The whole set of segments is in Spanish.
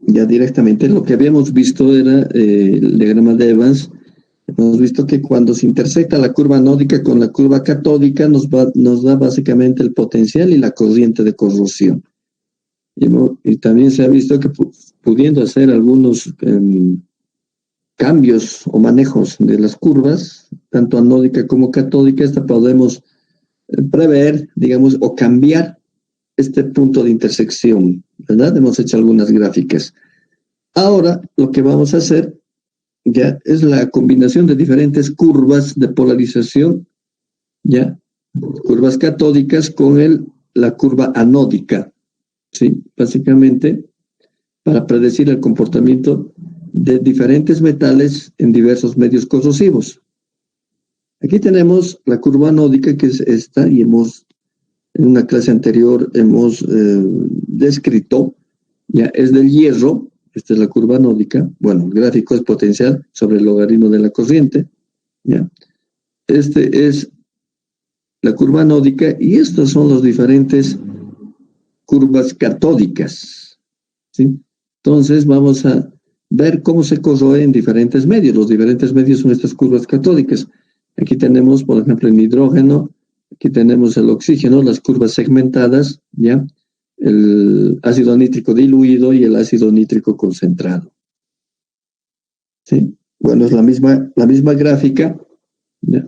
ya directamente. Lo que habíamos visto era el diagrama de Evans. Hemos visto que cuando se intersecta la curva anódica con la curva catódica nos da básicamente el potencial y la corriente de corrosión. Y también se ha visto que pudiendo hacer algunos cambios o manejos de las curvas, tanto anódica como catódica, podemos prever, digamos, o cambiar este punto de intersección, ¿verdad? Hemos hecho algunas gráficas. Ahora lo que vamos a hacer ya es la combinación de diferentes curvas de polarización, ya, curvas catódicas con la curva anódica, ¿sí? Básicamente para predecir el comportamiento de diferentes metales en diversos medios corrosivos. Aquí tenemos la curva anódica, que es esta, y en una clase anterior hemos descrito, ya es del hierro. Esta es la curva anódica. Bueno, el gráfico es potencial sobre el logaritmo de la corriente, ¿ya? Este es la curva anódica y estas son las diferentes curvas catódicas, ¿sí? Entonces vamos a ver cómo se corroe en diferentes medios. Los diferentes medios son estas curvas catódicas. Aquí tenemos, por ejemplo, el hidrógeno, aquí tenemos el oxígeno, las curvas segmentadas, ¿ya? El ácido nítrico diluido y el ácido nítrico concentrado. ¿Sí? Bueno, es la misma gráfica, ¿ya?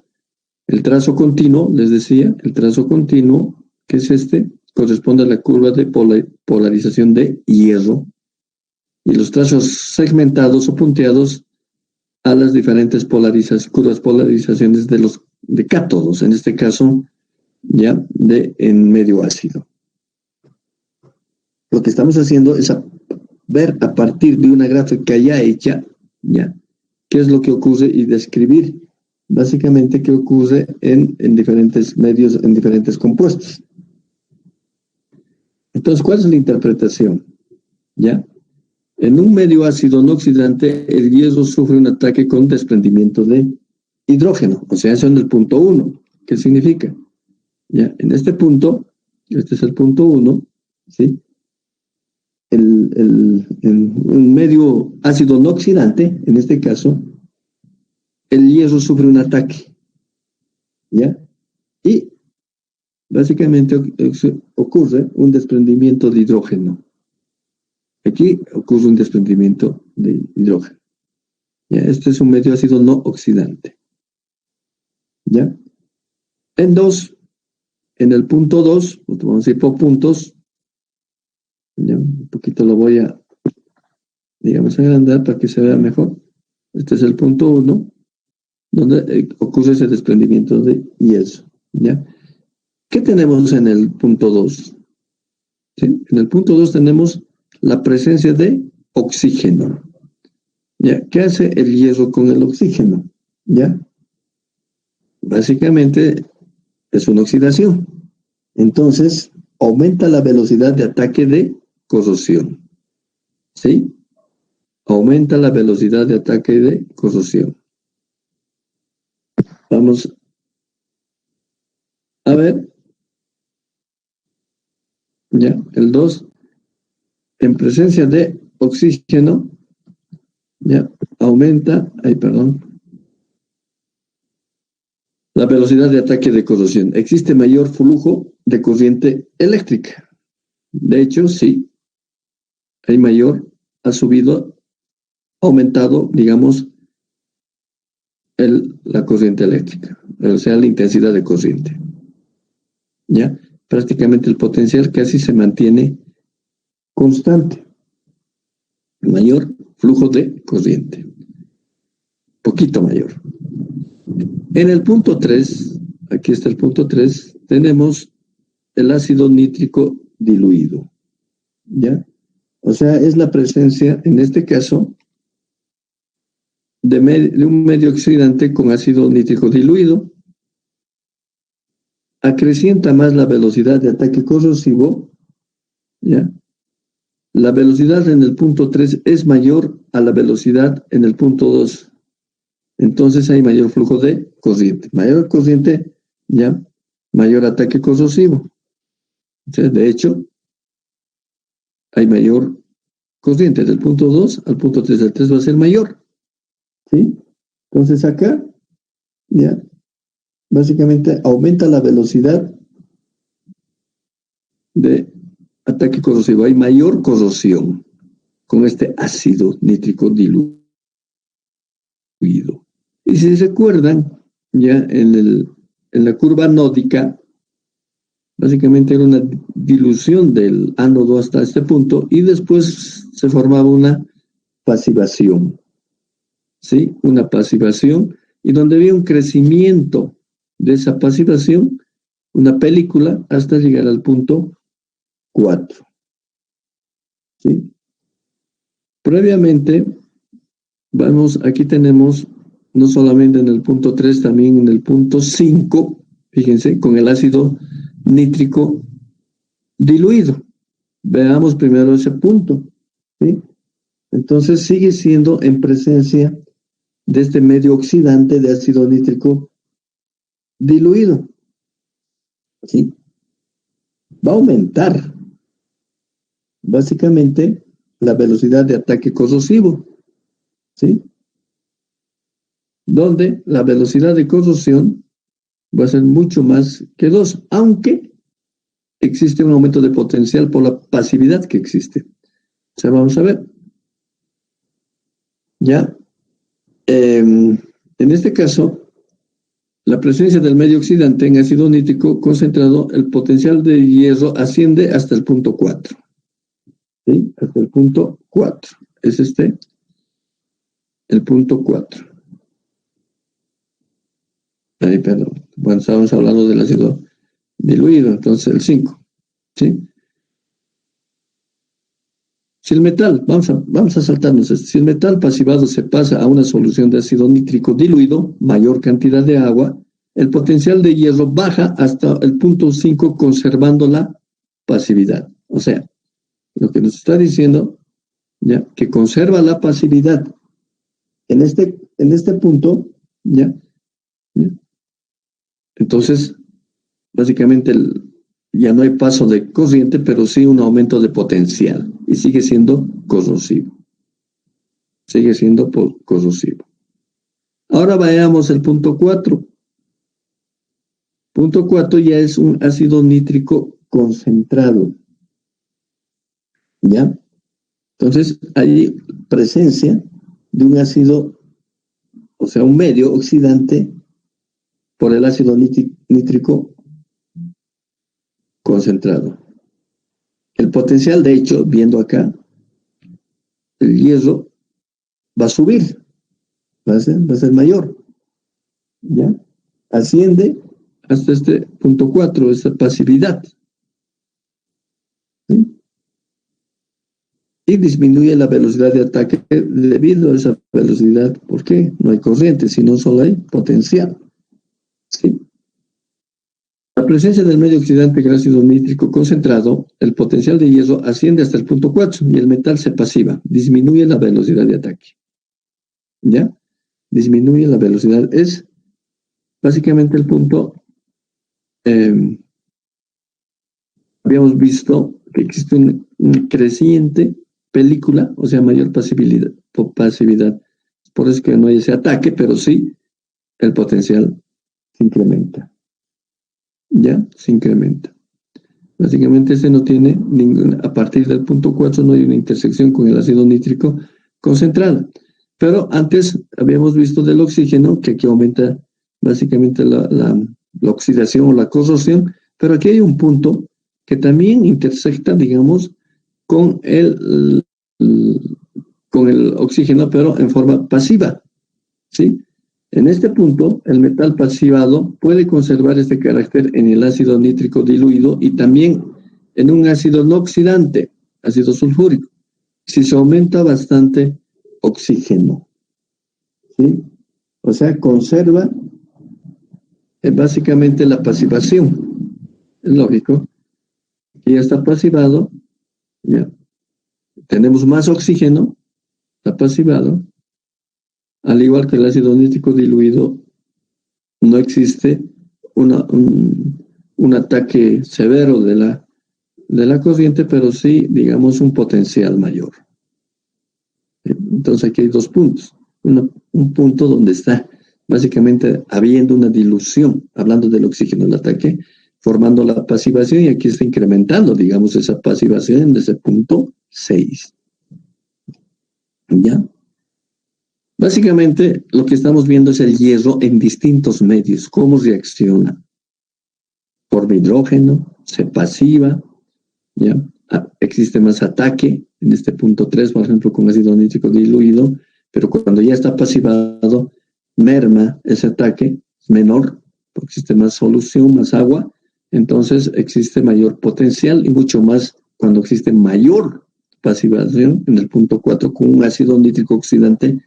El trazo continuo, les decía, el trazo continuo, que es este, corresponde a la curva de polarización de hierro, y los trazos segmentados o punteados a las diferentes curvas polarizaciones de cátodos, en este caso, ya, en medio ácido. Lo que estamos haciendo es ver a partir de una gráfica ya hecha, ya, qué es lo que ocurre y describir básicamente qué ocurre en diferentes medios, en diferentes compuestos. Entonces, ¿cuál es la interpretación? ¿Ya? En un medio ácido no oxidante, el hierro sufre un ataque con desprendimiento de hidrógeno, o sea, eso en el punto 1. ¿Qué significa? ¿Ya? En este punto, este es el punto 1, ¿sí? En un medio ácido no oxidante, en este caso, el hierro sufre un ataque, ¿ya? Y básicamente ocurre un desprendimiento de hidrógeno. Aquí ocurre un desprendimiento de hidrógeno. ¿Ya? Este es un medio ácido no oxidante. ¿Ya? En el punto 2, vamos a ir por puntos. Ya, un poquito lo voy a, digamos, agrandar para que se vea mejor. Este es el punto 1, donde ocurre ese desprendimiento de hierro. ¿Ya? ¿Qué tenemos en el punto 2? ¿Sí? En el punto 2 tenemos la presencia de oxígeno. ¿Ya? ¿Qué hace el hierro con el oxígeno? ¿Ya? Básicamente es una oxidación. Entonces, aumenta la velocidad de ataque de corrosión. ¿Sí? Aumenta la velocidad de ataque de corrosión. Vamos a ver. ¿Ya? El 2, en presencia de oxígeno, ¿ya? Aumenta, la velocidad de ataque de corrosión. Existe mayor flujo de corriente eléctrica. De hecho, sí, aumentado, digamos, la corriente eléctrica, o sea, la intensidad de corriente. ¿Ya? Prácticamente el potencial casi se mantiene constante. Mayor flujo de corriente. Poquito mayor. En el punto 3, aquí está el punto 3, tenemos el ácido nítrico diluido. ¿Ya? O sea, es la presencia, en este caso, de un medio oxidante con ácido nítrico diluido. Acrecienta más la velocidad de ataque corrosivo, ¿ya? La velocidad en el punto 3 es mayor a la velocidad en el punto 2. Entonces hay mayor flujo de corriente. Mayor corriente, ¿ya? Mayor ataque corrosivo. O sea, de hecho, hay mayor corriente del punto 2 al punto 3. El 3 va a ser mayor, ¿sí? Entonces acá, ya, básicamente aumenta la velocidad de ataque corrosivo. Hay mayor corrosión con este ácido nítrico diluido. Y si recuerdan, ya en la curva anódica, básicamente era una dilución del ánodo hasta este punto y después se formaba una pasivación, ¿sí? Una pasivación y donde había un crecimiento de esa pasivación, una película hasta llegar al punto 4, ¿sí? Previamente, aquí tenemos, no solamente en el punto 3, también en el punto 5, fíjense, con el ácido nítrico diluido. Veamos primero ese punto, ¿sí? Entonces sigue siendo en presencia de este medio oxidante de ácido nítrico diluido, ¿sí? Va a aumentar básicamente la velocidad de ataque corrosivo, ¿sí? Donde la velocidad de corrosión va a ser mucho más que 2, aunque existe un aumento de potencial por la pasividad que existe. O sea, vamos a ver. Ya, en este caso, la presencia del medio oxidante en ácido nítrico concentrado, el potencial de hierro asciende hasta el punto 4. ¿Sí? Hasta el punto 4. Es el punto 4. Ahí, perdón. Bueno, estábamos hablando del ácido diluido, entonces el 5. ¿Sí? Si el metal, vamos a saltarnos esto, si el metal pasivado se pasa a una solución de ácido nítrico diluido, mayor cantidad de agua, el potencial de hierro baja hasta el punto 5 conservando la pasividad. O sea, lo que nos está diciendo, ya, que conserva la pasividad en este punto, ya. Entonces, básicamente ya no hay paso de corriente, pero sí un aumento de potencial y sigue siendo corrosivo. Sigue siendo corrosivo. Ahora veamos el punto 4. Punto 4 ya es un ácido nítrico concentrado. ¿Ya? Entonces hay presencia de un ácido, o sea, un medio oxidante por el ácido nítrico concentrado. El potencial, de hecho, viendo acá, el hierro va a subir, va a ser mayor, ¿ya? Asciende hasta este punto 4, esta pasividad, ¿sí? Y disminuye la velocidad de ataque debido a esa velocidad. ¿Por qué? No hay corriente, sino solo hay potencial, ¿sí? La presencia del medio oxidante en el ácido nítrico concentrado, el potencial de hierro asciende hasta el punto 4 y el metal se pasiva, disminuye la velocidad de ataque. ¿Ya? Disminuye la velocidad. Es básicamente el punto. Habíamos visto que existe una creciente película, o sea, mayor pasividad. Por eso es que no hay ese ataque, pero sí el potencial se incrementa. ¿Ya? Se incrementa. Básicamente no tiene a partir del punto 4 no hay una intersección con el ácido nítrico concentrado. Pero antes habíamos visto del oxígeno, que aquí aumenta básicamente la oxidación o la corrosión, pero aquí hay un punto que también intersecta, digamos, con el oxígeno, pero en forma pasiva, ¿sí? En este punto, el metal pasivado puede conservar este carácter en el ácido nítrico diluido y también en un ácido no oxidante, ácido sulfúrico, si se aumenta bastante oxígeno, ¿sí? O sea, conserva básicamente la pasivación. Es lógico que ya está pasivado, ya. Tenemos más oxígeno, está pasivado. Al igual que el ácido nítrico diluido, no existe un ataque severo de la corriente, pero sí, digamos, un potencial mayor. Entonces aquí hay dos puntos. Un punto donde está básicamente habiendo una dilución, hablando del oxígeno del ataque, formando la pasivación, y aquí está incrementando, digamos, esa pasivación en ese punto 6. ¿Ya? Básicamente lo que estamos viendo es el hierro en distintos medios, cómo reacciona. Forma hidrógeno, se pasiva, ¿ya? Existe más ataque, en este punto 3, por ejemplo, con ácido nítrico diluido, pero cuando ya está pasivado, merma ese ataque, es menor, porque existe más solución, más agua, entonces existe mayor potencial y mucho más cuando existe mayor pasivación en el punto 4 con un ácido nítrico oxidante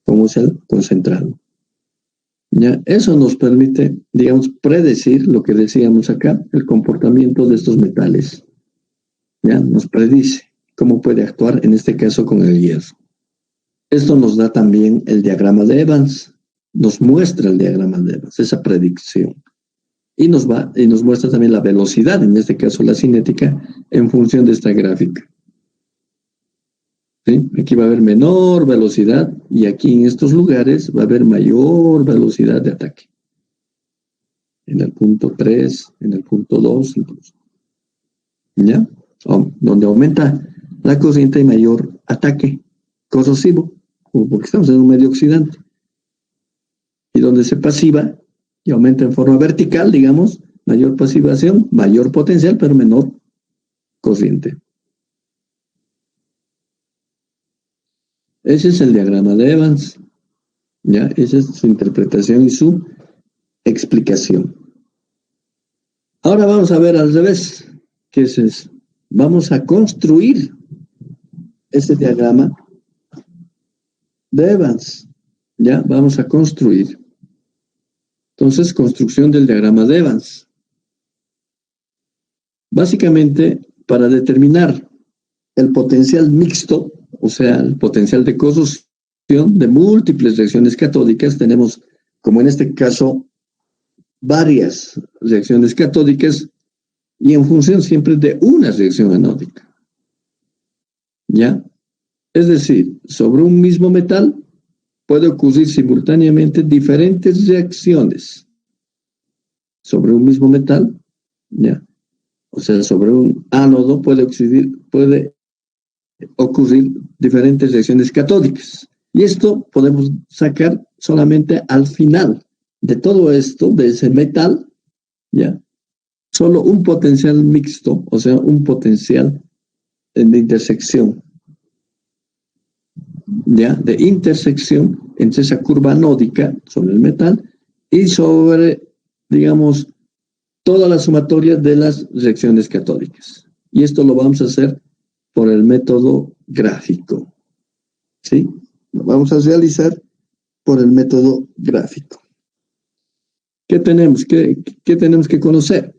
como es el concentrado. ¿Ya? Eso nos permite, digamos, predecir lo que decíamos acá, el comportamiento de estos metales. ¿Ya? Nos predice cómo puede actuar, en este caso con el hierro. Esto nos da también el diagrama de Evans, nos muestra el diagrama de Evans, esa predicción. Y nos muestra también la velocidad, en este caso la cinética, en función de esta gráfica. ¿Sí? Aquí va a haber menor velocidad y aquí en estos lugares va a haber mayor velocidad de ataque. En el punto 3, en el punto 2 incluso. ¿Ya? Donde aumenta la corriente hay mayor ataque corrosivo, porque estamos en un medio oxidante. Y donde se pasiva y aumenta en forma vertical, digamos, mayor pasivación, mayor potencial, pero menor corriente. Ese es el diagrama de Evans. ¿Ya? Esa es su interpretación y su explicación. Ahora vamos a ver al revés. ¿Qué es eso? Vamos a construir este diagrama de Evans. ¿Ya? Vamos a construir. Entonces, construcción del diagrama de Evans. Básicamente, para determinar el potencial mixto, o sea, el potencial de corrosión de múltiples reacciones catódicas, tenemos, como en este caso, varias reacciones catódicas y en función siempre de una reacción anódica. ¿Ya? Es decir, sobre un mismo metal puede ocurrir simultáneamente diferentes reacciones. Sobre un mismo metal, ¿ya? O sea, sobre un ánodo puede ocurrir diferentes reacciones catódicas. Y esto podemos sacar solamente al final de todo esto, de ese metal, ¿ya? Solo un potencial mixto, o sea, un potencial de intersección, ¿ya? De intersección entre esa curva anódica sobre el metal y sobre, digamos, toda la sumatoria de las reacciones catódicas. Y esto lo vamos a hacer por el método gráfico. ¿Sí? Lo vamos a realizar por el método gráfico. ¿Qué tenemos? ¿Qué tenemos que conocer?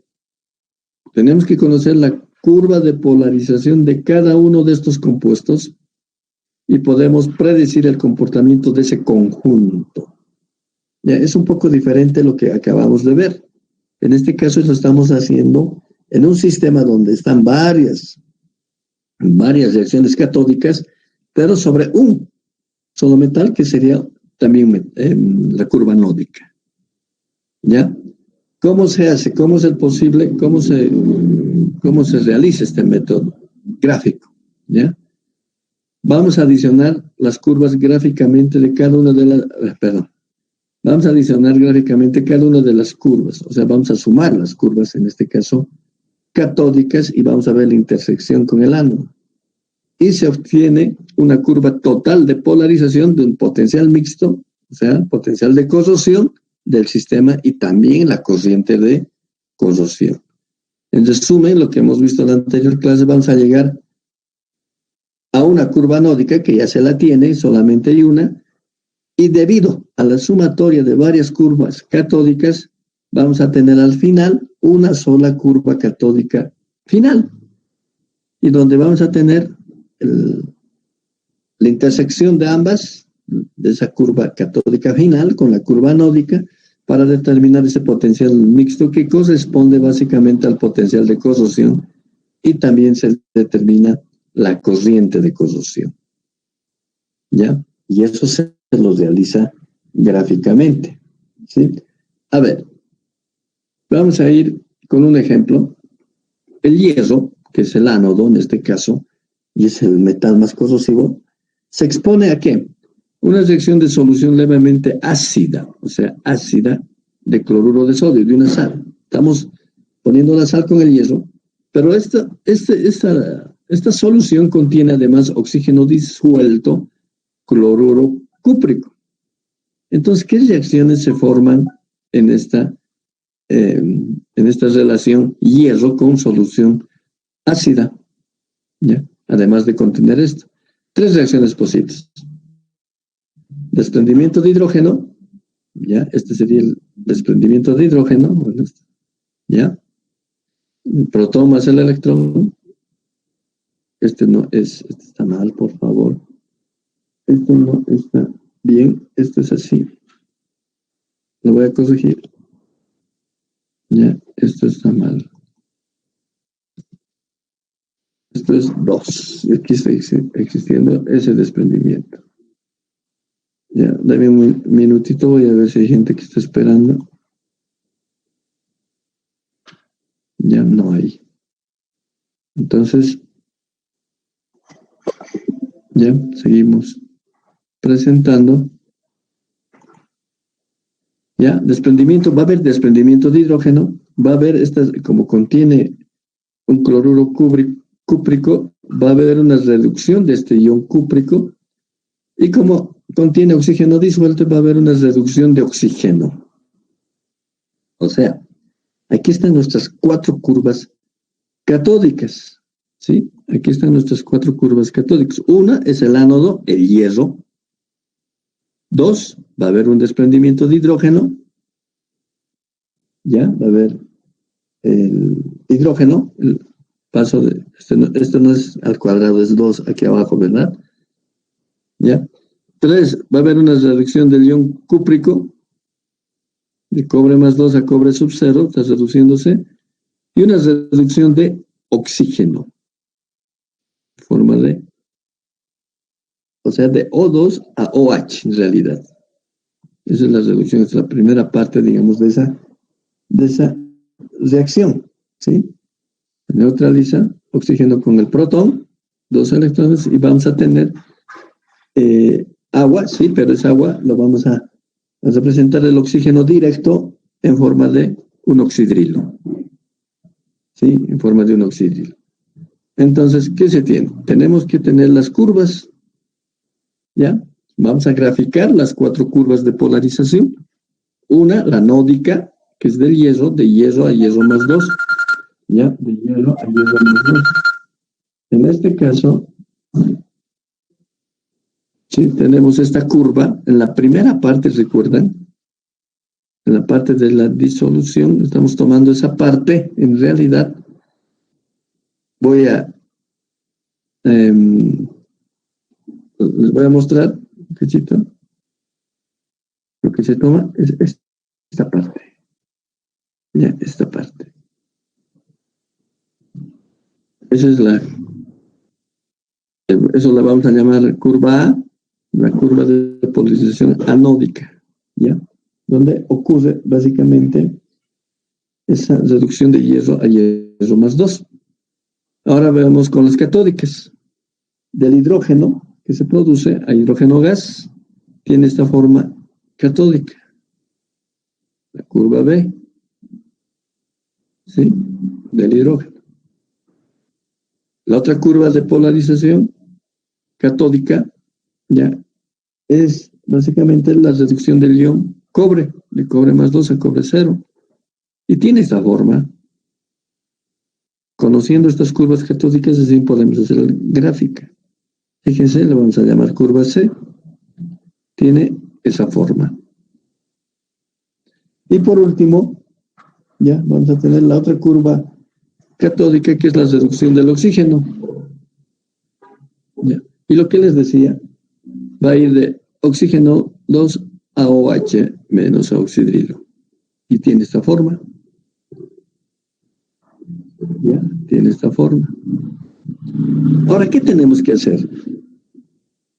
Tenemos que conocer la curva de polarización de cada uno de estos compuestos y podemos predecir el comportamiento de ese conjunto. Ya, es un poco diferente lo que acabamos de ver. En este caso lo estamos haciendo en un sistema donde están varias reacciones catódicas, pero sobre un solo metal que sería también la curva anódica. ¿Ya? ¿Cómo se hace? ¿Cómo es el posible? ¿Cómo se realiza este método gráfico? ¿Ya? Vamos a adicionar las curvas gráficamente de cada una de las... Vamos a adicionar gráficamente cada una de las curvas. O sea, vamos a sumar las curvas, en este caso, catódicas, y vamos a ver la intersección con el ánodo. Y se obtiene una curva total de polarización de un potencial mixto, o sea, potencial de corrosión del sistema y también la corriente de corrosión. En resumen, lo que hemos visto en la anterior clase, vamos a llegar a una curva anódica que ya se la tiene, solamente hay una, y debido a la sumatoria de varias curvas catódicas, vamos a tener al final una sola curva catódica final, y donde vamos a tener la intersección de ambas, de esa curva catódica final con la curva anódica, para determinar ese potencial mixto que corresponde básicamente al potencial de corrosión, y también se determina la corriente de corrosión. ¿ya? Y eso se lo realiza gráficamente, ¿sí? A ver, vamos a ir con un ejemplo. El hierro, que es el ánodo en este caso, y es el metal más corrosivo, se expone a ¿qué? Una reacción de solución levemente ácida, o sea, ácida de cloruro de sodio, de una sal. Estamos poniendo la sal con el hierro, pero esta solución contiene además oxígeno disuelto, cloruro cúprico. Entonces, ¿qué reacciones se forman en esta relación hierro con solución ácida? ¿Ya? Además de contener esto. Tres reacciones posibles. Desprendimiento de hidrógeno, ¿ya? Este sería el desprendimiento de hidrógeno, bueno, ¿ya? El protón más el electrón. Este está mal, por favor. Esto no está bien, esto es así. Lo voy a corregir. Ya, esto está mal. Esto es 2. Y aquí está existiendo ese desprendimiento. Ya, dame un minutito, voy a ver si hay gente que está esperando. Ya no hay. Entonces, ya seguimos presentando. Ya, desprendimiento, va a haber desprendimiento de hidrógeno, va a haber como contiene un cloruro cúprico, va a haber una reducción de este ion cúprico, y como contiene oxígeno disuelto, va a haber una reducción de oxígeno. O sea, aquí están nuestras 4 curvas catódicas, ¿sí? Aquí están nuestras 4 curvas catódicas. Una es el ánodo, el hierro. 2, va a haber un desprendimiento de hidrógeno. Ya, va a haber el hidrógeno, el paso de... Esto no es al cuadrado, es 2 aquí abajo, ¿verdad? Ya. 3, va a haber una reducción del ion cúprico, de cobre más 2 a cobre sub 0, está reduciéndose, y una reducción de oxígeno, forma de, o sea, de O2 a OH en realidad. Esa es la reducción, es la primera parte, digamos, de esa reacción, ¿sí? Neutraliza oxígeno con el protón, 2 electrones, y vamos a tener agua, sí, pero esa agua lo vamos a representar el oxígeno directo en forma de un oxidrilo, ¿sí? En forma de un oxidrilo. Entonces, ¿qué se tiene? Tenemos que tener las curvas, ¿ya? Vamos a graficar las 4 curvas de polarización. Una, la anódica, que es del hierro, de hierro a hierro más 2, ¿ya? De hierro a hierro más 2. En este caso, sí, tenemos esta curva. En la primera parte, ¿recuerdan? En la parte de la disolución, estamos tomando esa parte. En realidad, voy a... les voy a mostrar un cachito. Lo que se toma es esta parte. Ya, esta parte. Esa es eso la vamos a llamar curva A, la curva de polarización anódica, ¿ya? Donde ocurre básicamente esa reducción de hierro a hierro más 2. Ahora veamos con las catódicas. Del hidrógeno que se produce a hidrógeno gas, tiene esta forma catódica. La curva B, ¿sí? Del hidrógeno. La otra curva de polarización catódica, ya, es básicamente la reducción del ion cobre, de cobre más 2 a cobre 0. Y tiene esta forma. Conociendo estas curvas catódicas, así podemos hacer la gráfica. Fíjense, le vamos a llamar curva C. Tiene esa forma. Y por último, ya vamos a tener la otra curva catódica, que es la reducción del oxígeno. Ya. Y lo que les decía, va a ir de oxígeno 2 a OH menos a oxidrilo. Y tiene esta forma. Ya, tiene esta forma. Ahora, ¿qué tenemos que hacer?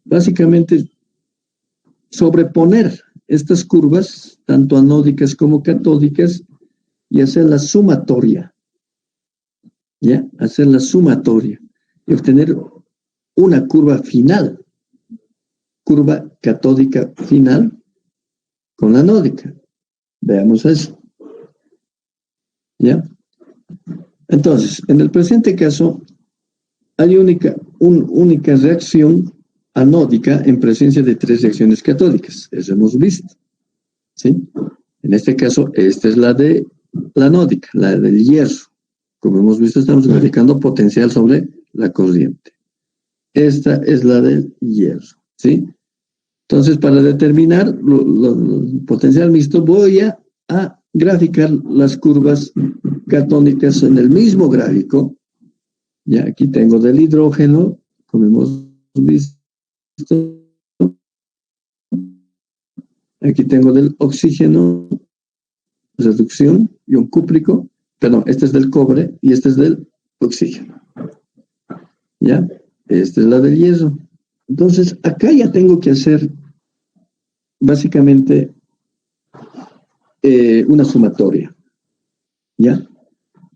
básicamente sobreponer estas curvas, tanto anódicas como catódicas, y hacer la sumatoria, ¿ya? Hacer la sumatoria y obtener una curva final, curva catódica final con la anódica. Veamos eso, ¿ya? Entonces, en el presente caso, hay única reacción anódica en presencia de 3 reacciones catódicas. Eso hemos visto, ¿sí? En este caso, esta es la de la anódica, la del hierro. Como hemos visto, estamos verificando potencial sobre la corriente. Esta es la del hierro, ¿sí? Entonces, para determinar el potencial mixto, voy a graficar las curvas catónicas en el mismo gráfico. Ya aquí tengo del hidrógeno, como hemos visto. Aquí tengo del oxígeno, reducción, ion cúprico. Perdón, este es del cobre y este es del oxígeno. ¿Ya? Esta es la del hierro. Entonces, acá ya tengo que hacer básicamente una sumatoria. ¿Ya?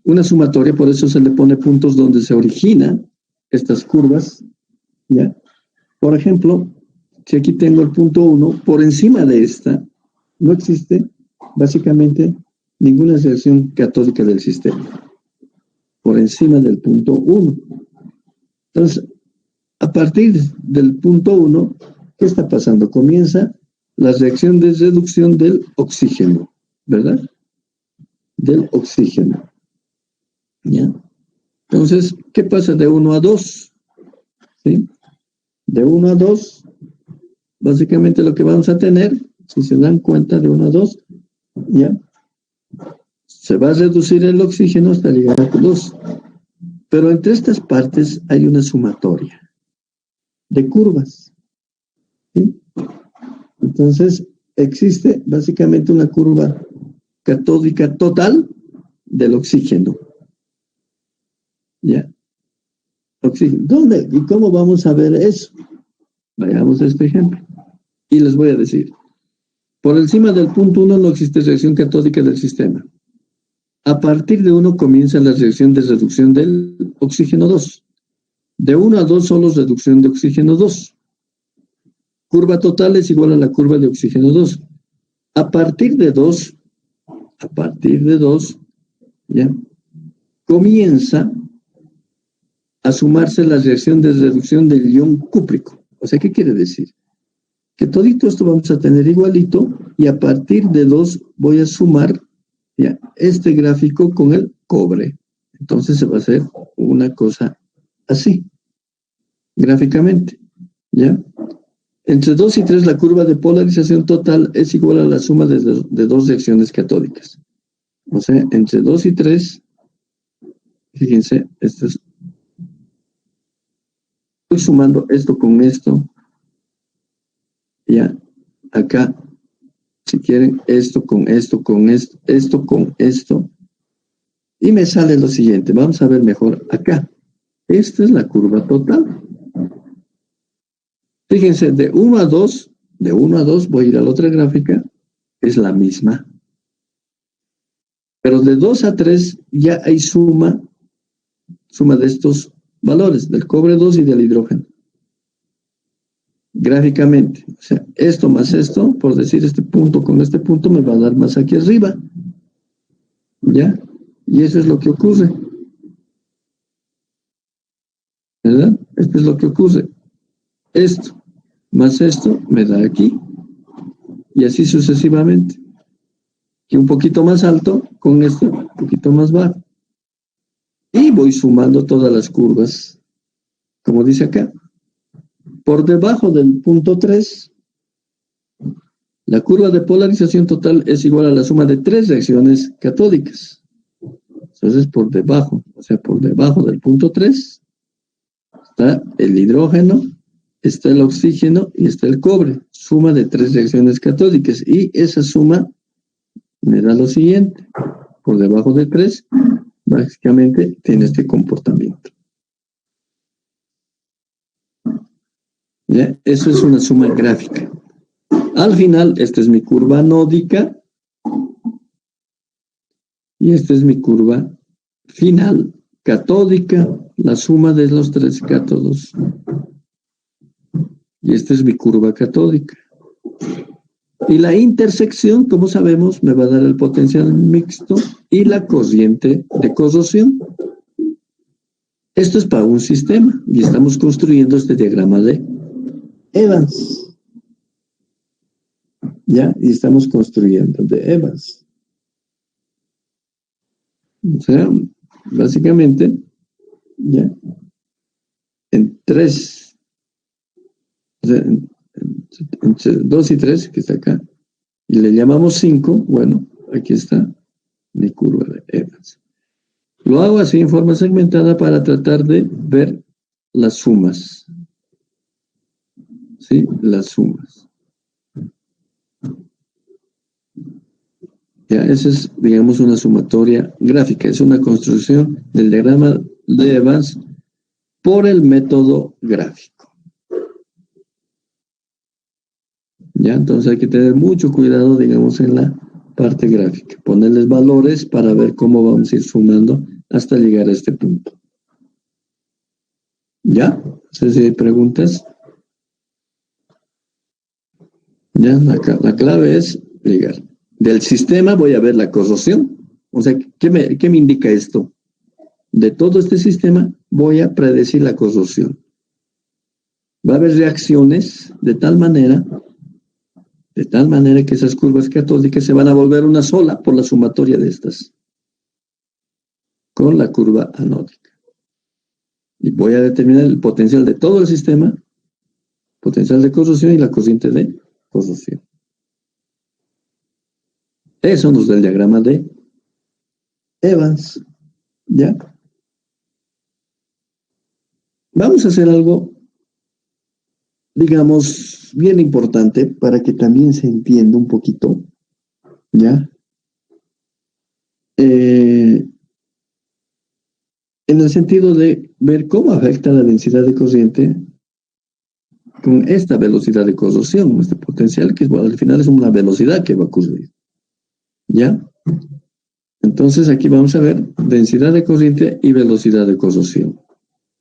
Una sumatoria, por eso se le pone puntos donde se originan estas curvas. ¿Ya? Por ejemplo, si aquí tengo el punto 1, por encima de esta no existe básicamente ninguna reacción catódica del sistema. Por encima del punto 1. Entonces, a partir del punto 1, ¿qué está pasando? Comienza la reacción de reducción del oxígeno, ¿verdad? Del oxígeno. ¿Ya? Entonces, ¿qué pasa de 1 a 2? ¿Sí? De 1 a 2, básicamente lo que vamos a tener, si se dan cuenta, de 1 a 2, ¿ya? Se va a reducir el oxígeno hasta llegar a 2. Pero entre estas partes hay una sumatoria de curvas, ¿sí? Entonces, existe básicamente una curva catódica total del oxígeno. ¿Ya? Oxígeno. ¿Dónde y cómo vamos a ver eso? Veamos este ejemplo. Y les voy a decir. Por encima del punto 1 no existe reacción catódica del sistema. A partir de 1 comienza la reacción de reducción del oxígeno 2. De 1 a 2 solo reducción de oxígeno 2. Curva total es igual a la curva de oxígeno 2. A partir de 2, ¿ya? Comienza a sumarse la reacción de reducción del ion cúprico. O sea, ¿qué quiere decir? Que todito esto vamos a tener igualito y a partir de 2 voy a sumar, ¿ya?, este gráfico con el cobre. Entonces se va a hacer una cosa así, gráficamente, ¿ya? Entre 2 y 3 la curva de polarización total es igual a la suma de 2 reacciones catódicas. O sea, entre 2 y 3, fíjense, estoy sumando esto con esto, ya, acá, si quieren, esto con esto, con esto, esto con esto, y me sale lo siguiente. Vamos a ver mejor acá. Esta es la curva total. Fíjense, de 1 a 2, voy a ir a la otra gráfica, es la misma. Pero de 2 a 3 ya hay suma de estos valores, del cobre 2 y del hidrógeno. Gráficamente, o sea, esto más esto, por decir este punto con este punto, me va a dar más aquí arriba. ¿Ya? Y eso es lo que ocurre. ¿Verdad? Esto es lo que ocurre. Esto más esto me da aquí. Y así sucesivamente. Y un poquito más alto con esto, un poquito más bajo. Y voy sumando todas las curvas, como dice acá. Por debajo del punto 3, la curva de polarización total es igual a la suma de 3 reacciones catódicas. Entonces, por debajo, o sea, por debajo del punto 3, está el hidrógeno, está el oxígeno y está el cobre. Suma de 3 reacciones catódicas. Y esa suma me da lo siguiente. Por debajo de 3, básicamente tiene este comportamiento. ¿Ya? Eso es una suma gráfica. Al final, esta es mi curva anódica y esta es mi curva final catódica, la suma de los tres cátodos. Y esta es mi curva catódica. Y la intersección, como sabemos, me va a dar el potencial mixto y la corriente de corrosión. Esto es para un sistema y estamos construyendo este diagrama de Evans. ¿Ya? Y estamos construyendo de Evans. O sea, básicamente, ¿ya? En 3, o sea, entre 2 y 3, que está acá, y le llamamos 5, bueno, aquí está mi curva de Evans. Lo hago así en forma segmentada para tratar de ver las sumas. ¿Sí? Las sumas. Ya, esa es, digamos, una sumatoria gráfica. Es una construcción del diagrama de Evans por el método gráfico. Ya, entonces hay que tener mucho cuidado, digamos, en la parte gráfica. Ponerles valores para ver cómo vamos a ir sumando hasta llegar a este punto. ¿Ya? No sé si hay preguntas. Ya, la clave es llegar. Del sistema voy a ver la corrosión. O sea, ¿qué me indica esto? De todo este sistema voy a predecir la corrosión. Va a haber reacciones de tal manera que esas curvas catódicas se van a volver una sola por la sumatoria de estas, con la curva anódica. Y voy a determinar el potencial de todo el sistema, potencial de corrosión y la corriente de corrosión. Eso nos da el diagrama de Evans. ¿Ya? Vamos a hacer algo, digamos, bien importante para que también se entienda un poquito, ¿ya? En el sentido de ver cómo afecta la densidad de corriente con esta velocidad de corrosión, este potencial, que al final es una velocidad que va a ocurrir, ¿ya? Entonces aquí vamos a ver densidad de corriente y velocidad de corrosión.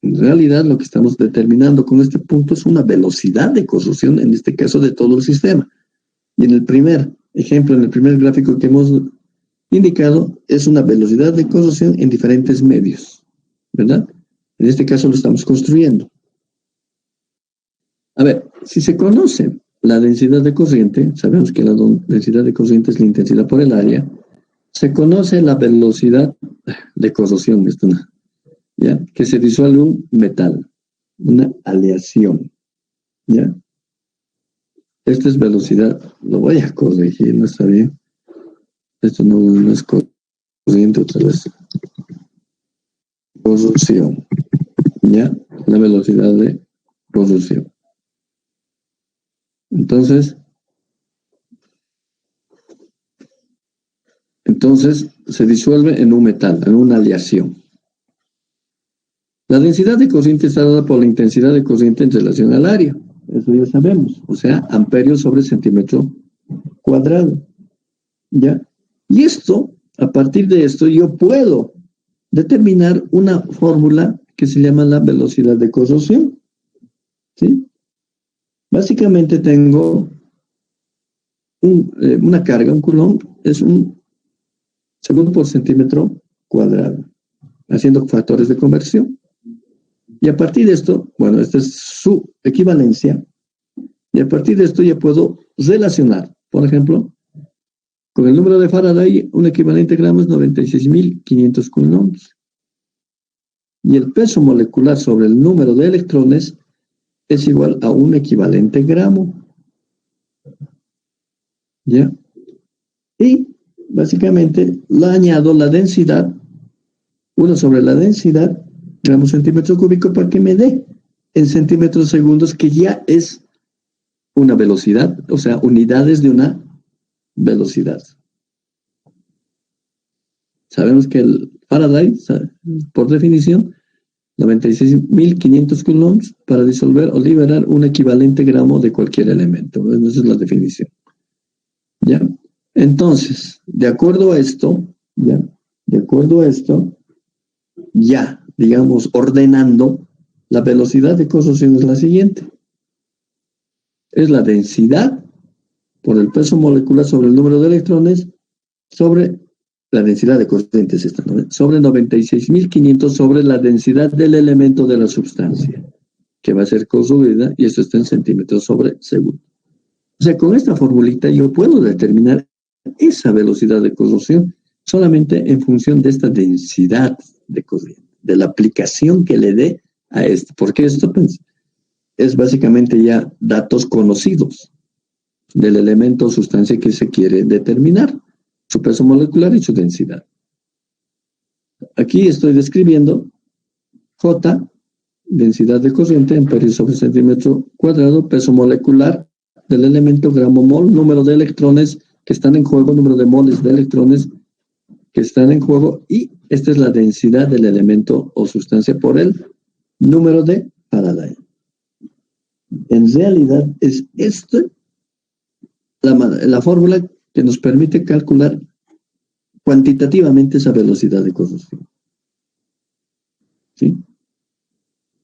En realidad lo que estamos determinando con este punto es una velocidad de corrosión, en este caso de todo el sistema. Y en el primer ejemplo, en el primer gráfico que hemos indicado, es una velocidad de corrosión en diferentes medios, ¿verdad? En este caso lo estamos construyendo. A ver, si se conoce la densidad de corriente, sabemos que la densidad de corriente es la intensidad por el área, se conoce la velocidad de corrosión, ¿ya? Que se disuelve un metal, una aleación, ¿ya? Esta es velocidad, lo voy a corregir, no está bien. Esto no es corriente otra vez. Corrosión, ¿ya? La velocidad de corrosión. Entonces se disuelve en un metal, en una aleación. La densidad de corriente está dada por la intensidad de corriente en relación al área. Eso ya sabemos. O sea, amperios sobre centímetro cuadrado. ¿Ya? Y esto, a partir de esto, yo puedo determinar una fórmula que se llama la velocidad de corrosión. ¿Sí? Básicamente tengo una carga, un coulomb, es un segundo por centímetro cuadrado, haciendo factores de conversión. Y a partir de esto, bueno, esta es su equivalencia, y a partir de esto ya puedo relacionar, por ejemplo, con el número de Faraday, un equivalente gramo es 96.500 coulombs. Y el peso molecular sobre el número de electrones es igual a un equivalente gramo. ¿Ya? Y básicamente le añado la densidad, 1 sobre la densidad, gramos centímetro cúbico, para que me dé en centímetros segundos, que ya es una velocidad, o sea, unidades de una velocidad. Sabemos que el Faraday, por definición, 96.500 coulombs para disolver o liberar un equivalente gramo de cualquier elemento. Bueno, esa es la definición. ¿Ya? Entonces, de acuerdo a esto, ya, digamos, ordenando, la velocidad de corrosión es la siguiente. Es la densidad por el peso molecular sobre el número de electrones sobre la densidad de corrientes, sobre 96.500 sobre la densidad del elemento de la sustancia, que va a ser corroída, y eso está en centímetros sobre segundo. O sea, con esta formulita yo puedo determinar esa velocidad de corrosión solamente en función de esta densidad de corriente, de la aplicación que le dé a esto, porque esto pues, es básicamente ya datos conocidos del elemento o sustancia que se quiere determinar, su peso molecular y su densidad. Aquí estoy describiendo J, densidad de corriente, amperios sobre centímetro cuadrado, peso molecular del elemento, gramo mol, número de electrones que están en juego, número de moles de electrones que están en juego, y esta es la densidad del elemento o sustancia por el número de Faraday. En realidad es esta la fórmula que nos permite calcular cuantitativamente esa velocidad de corrosión. ¿Sí?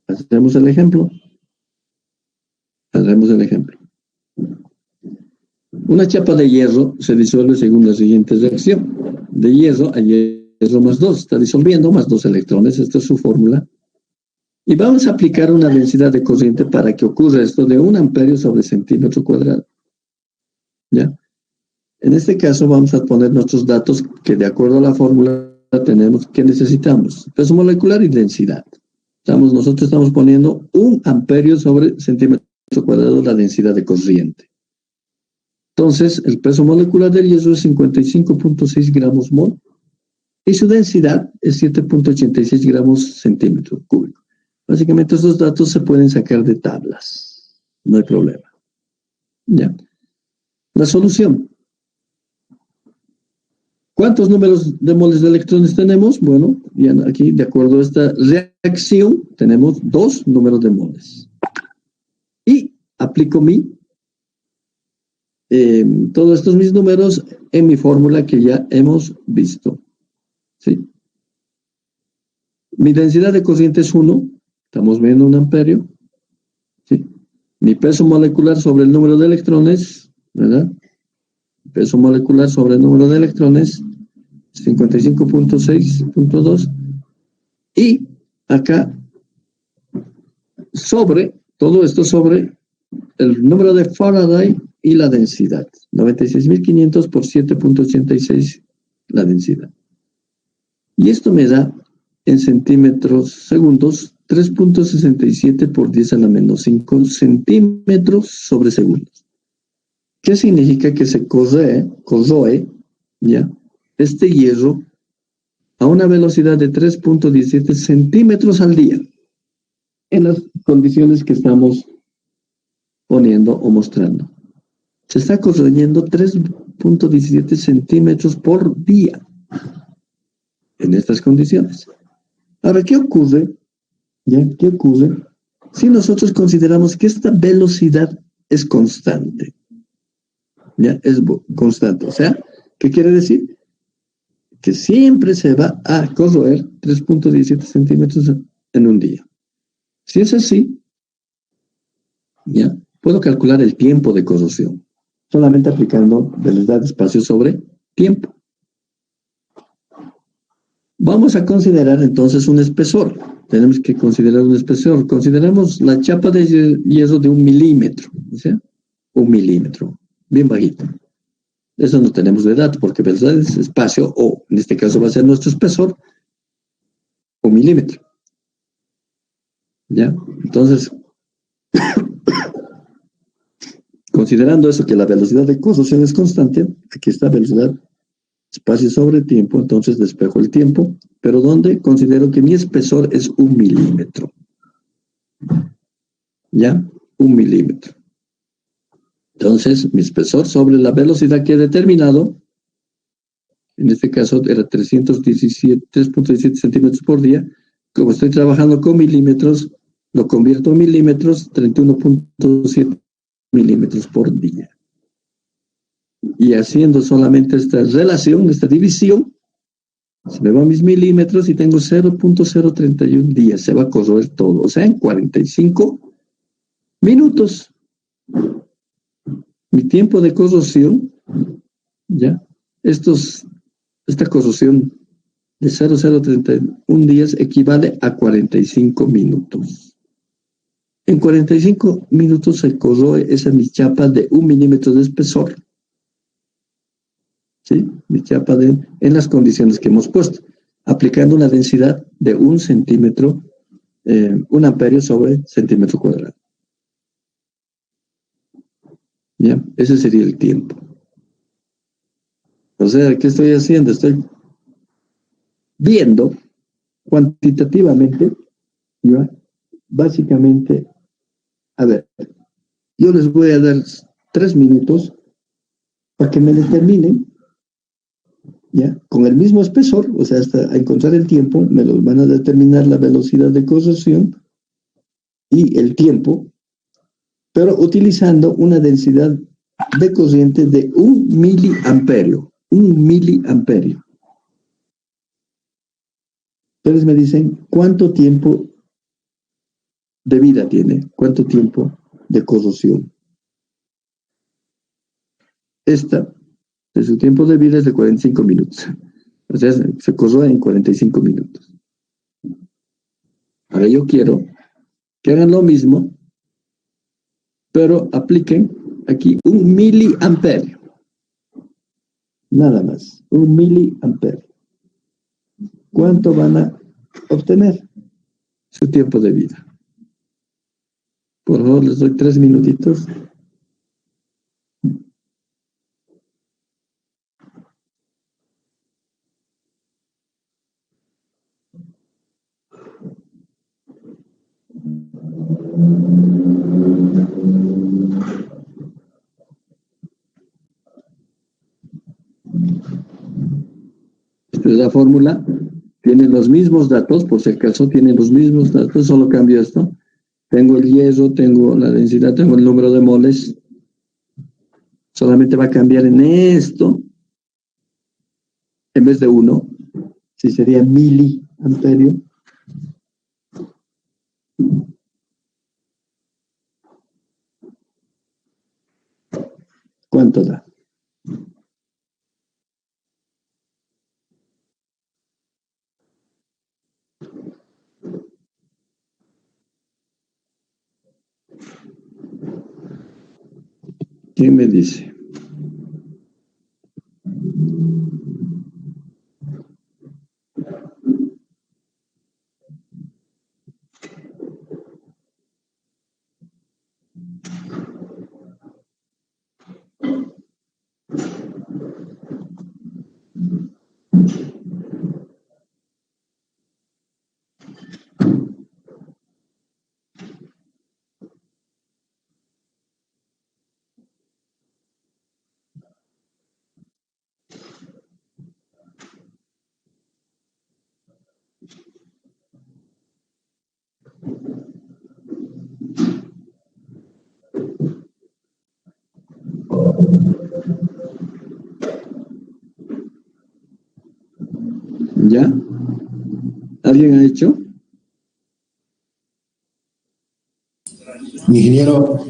Hacemos el ejemplo. Una chapa de hierro se disuelve según la siguiente reacción. De hierro a hierro más 2. Está disolviendo más 2 electrones. Esta es su fórmula. Y vamos a aplicar una densidad de corriente para que ocurra esto de 1 amperio sobre centímetro cuadrado. ¿Ya? En este caso vamos a poner nuestros datos que de acuerdo a la fórmula tenemos que necesitamos. Peso molecular y densidad. Nosotros estamos poniendo 1 amperio sobre centímetro cuadrado la densidad de corriente. Entonces, el peso molecular del hierro es 55.6 gramos mol y su densidad es 7.86 gramos centímetro cúbico. Básicamente estos datos se pueden sacar de tablas. No hay problema. ¿Ya? La solución. ¿Cuántos números de moles de electrones tenemos? Bueno, bien, aquí, de acuerdo a esta reacción, tenemos 2 números de moles. Y aplico todos estos mis números en mi fórmula que ya hemos visto. ¿Sí? Mi densidad de corriente es 1, estamos viendo 1 amperio. ¿Sí? Mi peso molecular sobre el número de electrones, ¿verdad? Peso molecular sobre el número de electrones, 55.6.2. Y acá, sobre, todo esto sobre el número de Faraday y la densidad. 96.500 por 7.86 la densidad. Y esto me da, en centímetros segundos, 3.67 por 10 a la menos 5 centímetros sobre segundos. ¿Qué significa? Que se corroe, ¿ya?, este hierro a una velocidad de 3.17 centímetros al día, en las condiciones que estamos poniendo o mostrando. Se está corroyendo 3.17 centímetros por día en estas condiciones. Ahora, ¿qué ocurre? ¿Qué ocurre si nosotros consideramos que esta velocidad es constante? ¿Ya? Es constante. O sea, ¿qué quiere decir? Que siempre se va a corroer 3.17 centímetros en un día. Si es así, ¿ya?, puedo calcular el tiempo de corrosión, solamente aplicando velocidad de espacio sobre tiempo. Vamos a considerar entonces un espesor. Tenemos que considerar un espesor. Consideramos la chapa de hierro de 1 milímetro. O sea, 1 milímetro. Bien bajito. Eso no tenemos de dato porque velocidad de espacio, o en este caso va a ser nuestro espesor, 1 milímetro. ¿Ya? Entonces, considerando eso, que la velocidad de corrosión es constante, aquí está velocidad, espacio sobre tiempo, entonces despejo el tiempo, pero ¿dónde? Considero que mi espesor es 1 milímetro. ¿Ya? 1 milímetro. Entonces, mi espesor sobre la velocidad que he determinado, en este caso era 3.17 centímetros por día, como estoy trabajando con milímetros, lo convierto en milímetros, 31.7 milímetros por día. Y haciendo solamente esta relación, esta división, se me van mis milímetros y tengo 0.031 días. Se va a corroer todo, o sea, en 45 minutos. Mi tiempo de corrosión, ¿ya? Esta corrosión de 0.031 días equivale a 45 minutos. En 45 minutos se corroe esa mi chapa de 1 milímetro de espesor. ¿Sí? Mi chapa en las condiciones que hemos puesto, aplicando una densidad de 1 centímetro, 1 amperio sobre centímetro cuadrado. ¿Ya? Ese sería el tiempo. O sea, ¿qué estoy haciendo? Estoy viendo cuantitativamente, ¿ya? Básicamente, a ver, yo les voy a dar 3 minutos para que me determinen, ¿ya? Con el mismo espesor, o sea, hasta encontrar el tiempo, me los van a determinar la velocidad de corrosión y el tiempo, pero utilizando una densidad de corriente de 1 miliamperio. 1 miliamperio. Entonces me dicen, ¿cuánto tiempo de vida tiene? ¿Cuánto tiempo de corrosión? Su tiempo de vida es de 45 minutos. O sea, se corroe en 45 minutos. Ahora yo quiero que hagan lo mismo, pero apliquen aquí 1 miliamperio. Nada más, 1 miliamperio. ¿Cuánto van a obtener? Su tiempo de vida. Por favor, les doy 3 minutitos. Esta es la fórmula. Tiene los mismos datos, por si acaso tiene los mismos datos, solo cambio esto. Tengo el hierro, tengo la densidad, tengo el número de moles. Solamente va a cambiar en esto. En vez de 1, si sería miliamperio. ¿Cuánto da? ¿Quién me dice? ¿Ya? ¿Alguien ha hecho? Ingeniero,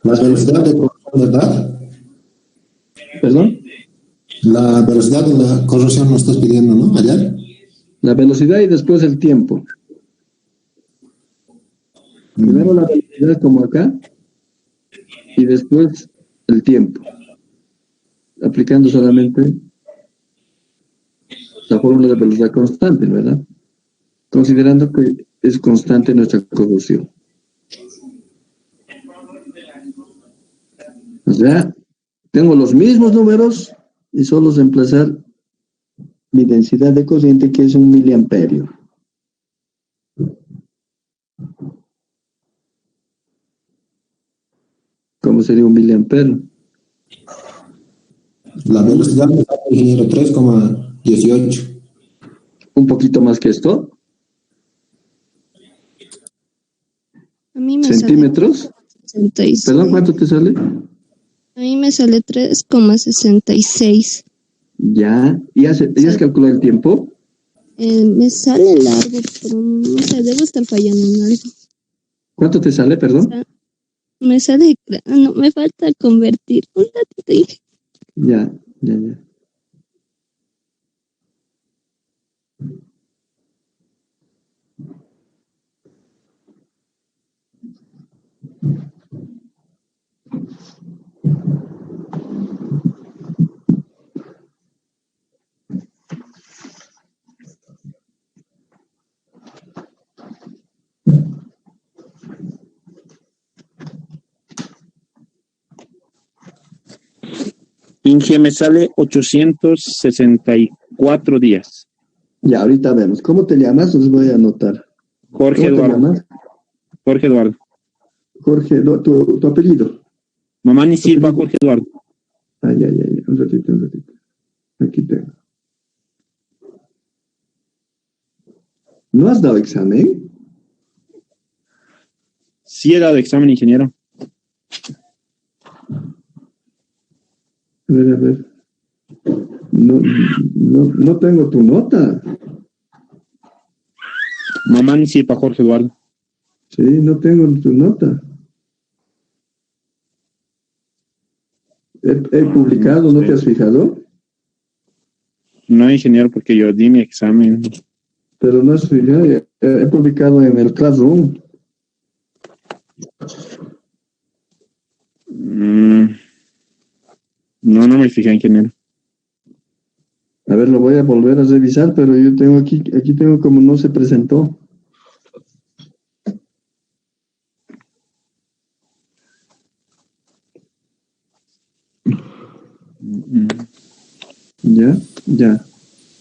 las velocidades de corrosión, ¿verdad? ¿Perdón? La velocidad de la corrosión nos estás pidiendo, ¿no? Ayer. La velocidad y después el tiempo. Primero la velocidad como acá y después el tiempo. Aplicando solamente la fórmula de velocidad constante, ¿verdad? Considerando que es constante nuestra corrosión. O sea, tengo los mismos números y solo reemplazar mi densidad de corriente, que es 1 miliamperio. ¿Cómo sería 1 miliamperio? La velocidad de ingeniero 3,18. Un poquito más que esto. mí me ¿Centímetros? sale 66. Perdón, ¿cuánto te sale? A mí me sale 3,66. Ya. ¿Y has calculado el tiempo? Me sale largo, pero no sé, debo estar fallando en algo. ¿Cuánto te sale, O perdón? sea, me sale, no, me falta convertir un ratito. Ya, ya, ya. Inge, me sale 864 días. Ya, ahorita vemos. ¿Cómo te llamas? Os voy a anotar. Jorge ¿Cómo te Eduardo. llamas? Jorge Eduardo. Jorge, no, tu apellido. Mamá ni Silva, Jorge Eduardo. Ay, ay, ay, un ratito. Aquí tengo. ¿No has dado examen? Sí he dado examen, ingeniero. A ver. No tengo tu nota. Mamá ni Silva, Jorge Eduardo. Sí, no tengo tu nota. He publicado, ¿no te has fijado? No, ingeniero, porque yo di mi examen. Pero no has fijado. He publicado en el Classroom. No me fijé, ingeniero. A ver, lo voy a volver a revisar, pero yo tengo aquí tengo como no se presentó. Ya.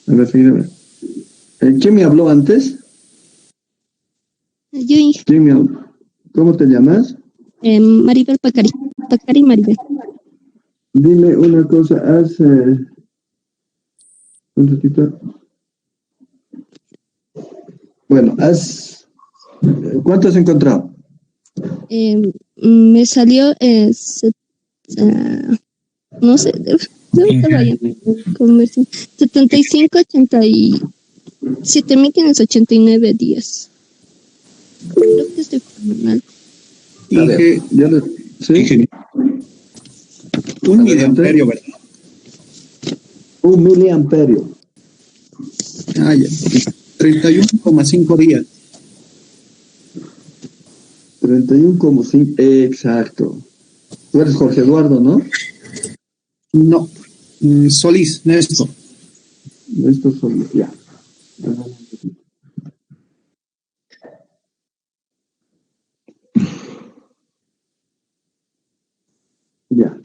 A ver, fíjate. ¿Quién me habló antes? Yo, ¿Quién me habló? ¿Cómo te llamas? Maribel Pacari. Pacari Maribel. Dime una cosa, un ratito. Bueno, ¿cuánto has encontrado? Me salió, no sé, debo estar fallando en conversión. 87.589 días. Creo que estoy mal. A ver, ¿sí? Ingeniero. Un miliamperio, ¿verdad? Un miliamperio. Ah, ya. 31,5 días. 31,5. Exacto. Tú eres Jorge Eduardo, ¿no? No. Solís, Néstor. Estos son, ya. Ya.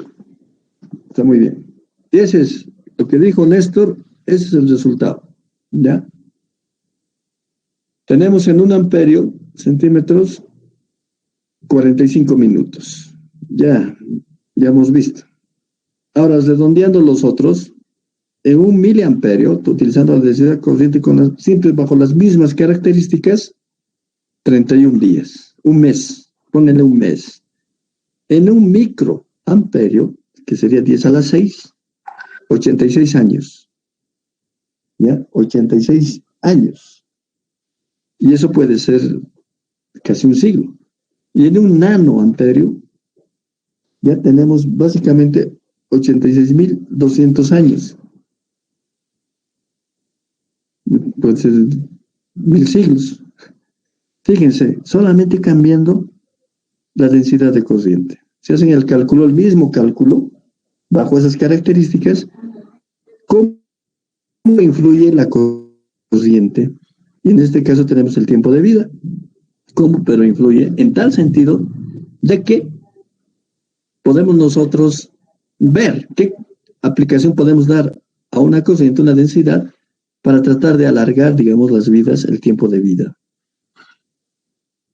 Está muy bien. Ese es lo que dijo Néstor, ese es el resultado. ¿Ya? Tenemos en un amperio, centímetros, 45 minutos. Ya hemos visto. Ahora, redondeando los otros, en un miliamperio, utilizando la densidad corriente siempre bajo las mismas características, 31 días, un mes, pónganle un mes. En un microamperio, que sería 10 a la 6, 86 años. ¿Ya? 86 años. Y eso puede ser casi un siglo. Y en un nanoamperio, ya tenemos básicamente 86.200 años. Puede ser 1000 siglos. Fíjense, solamente cambiando la densidad de corriente. Si hacen el cálculo, el mismo cálculo, bajo esas características, ¿cómo influye la corriente? Y en este caso tenemos el tiempo de vida. ¿Cómo? Pero influye en tal sentido de que podemos nosotros ver qué aplicación podemos dar a una corriente, una densidad, para tratar de alargar, digamos, las vidas, el tiempo de vida.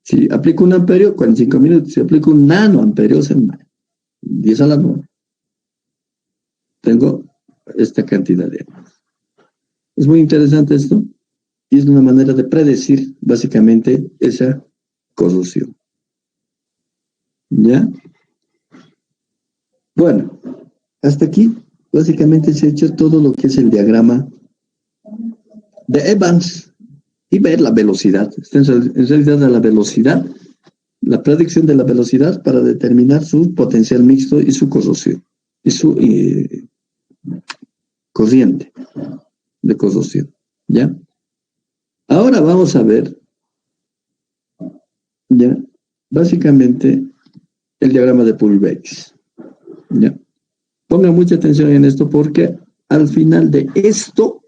Si aplico un amperio, 45 minutos. Si aplico un nanoamperio, 10 a la 9. Tengo esta cantidad de años. Es muy interesante esto y es una manera de predecir básicamente esa corrosión. ¿Ya? Bueno, hasta aquí básicamente se ha hecho todo lo que es el diagrama de Evans y ver la velocidad. En realidad la velocidad, la predicción de la velocidad para determinar su potencial mixto y su corrosión y su corriente de corrosión. ¿Ya? Ahora vamos a ver, ya, básicamente el diagrama de Pull-Bakes. ¿Ya? Pongan mucha atención en esto porque al final de esto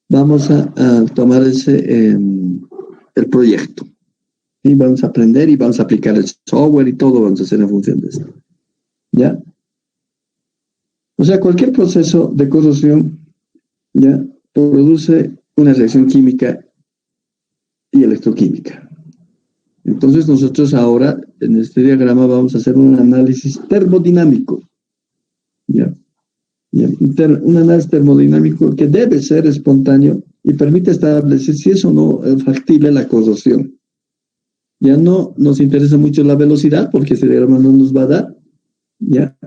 vamos a tomar el proyecto. Y vamos a aprender y vamos a aplicar el software y todo vamos a hacer en función de esto. ¿Ya? O sea, cualquier proceso de corrosión, ¿ya?, produce una reacción química y electroquímica. Entonces nosotros ahora en este diagrama vamos a hacer un análisis termodinámico. ¿Ya? Un análisis termodinámico que debe ser espontáneo y permite establecer si es o no factible la corrosión. Ya no nos interesa mucho la velocidad porque este diagrama no nos va a dar, ¿ya?,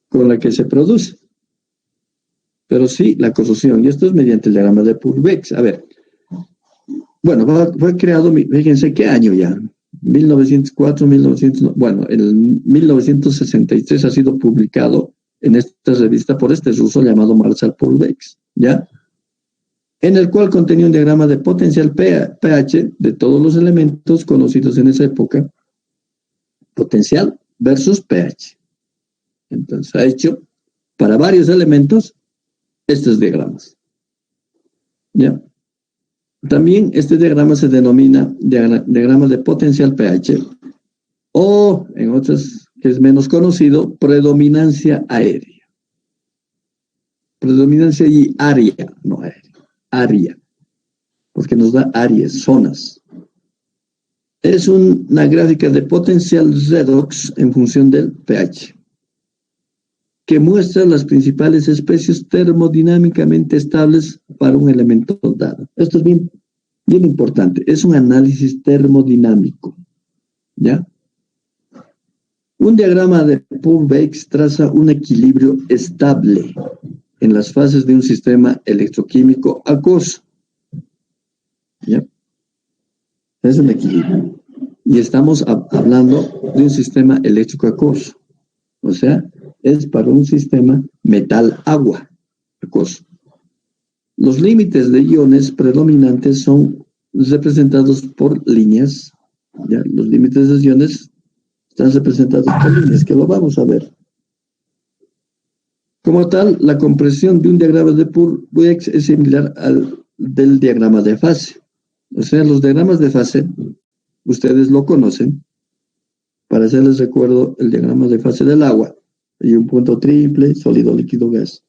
con la que se produce. Pero sí la corrosión, y esto es mediante el diagrama de Pull-Bakes. A ver, bueno, fue creado, fíjense qué año ya, 1904, 1900, bueno, en 1963 ha sido publicado en esta revista por este ruso llamado Marshall Pull-Bakes, ¿ya?, en el cual contenía un diagrama de potencial pH de todos los elementos conocidos en esa época, potencial versus pH. Entonces ha hecho para varios elementos estos diagramas. ¿Ya? También este diagrama se denomina diagrama de potencial pH, o en otras que es menos conocido, predominancia aérea. Predominancia y área, no aérea, área, porque nos da áreas, zonas. Es una gráfica de potencial redox en función del pH, que muestra las principales especies termodinámicamente estables para un elemento dado. Esto es bien importante. Es un análisis termodinámico. ¿Ya? Un diagrama de Pull-Bakes traza un equilibrio estable en las fases de un sistema electroquímico acuoso. ¿Ya? Es un equilibrio. Y estamos hablando de un sistema eléctrico acuoso. O sea, es para un sistema metal-agua acuoso. Los límites de iones predominantes son representados por líneas. ¿Ya? Los límites de iones están representados por líneas, que lo vamos a ver. Como tal, la compresión de un diagrama de Pull-Bakes es similar al del diagrama de fase. O sea, los diagramas de fase, ustedes lo conocen. Para hacerles recuerdo, el diagrama de fase del agua. Y un punto triple, sólido, líquido, gas.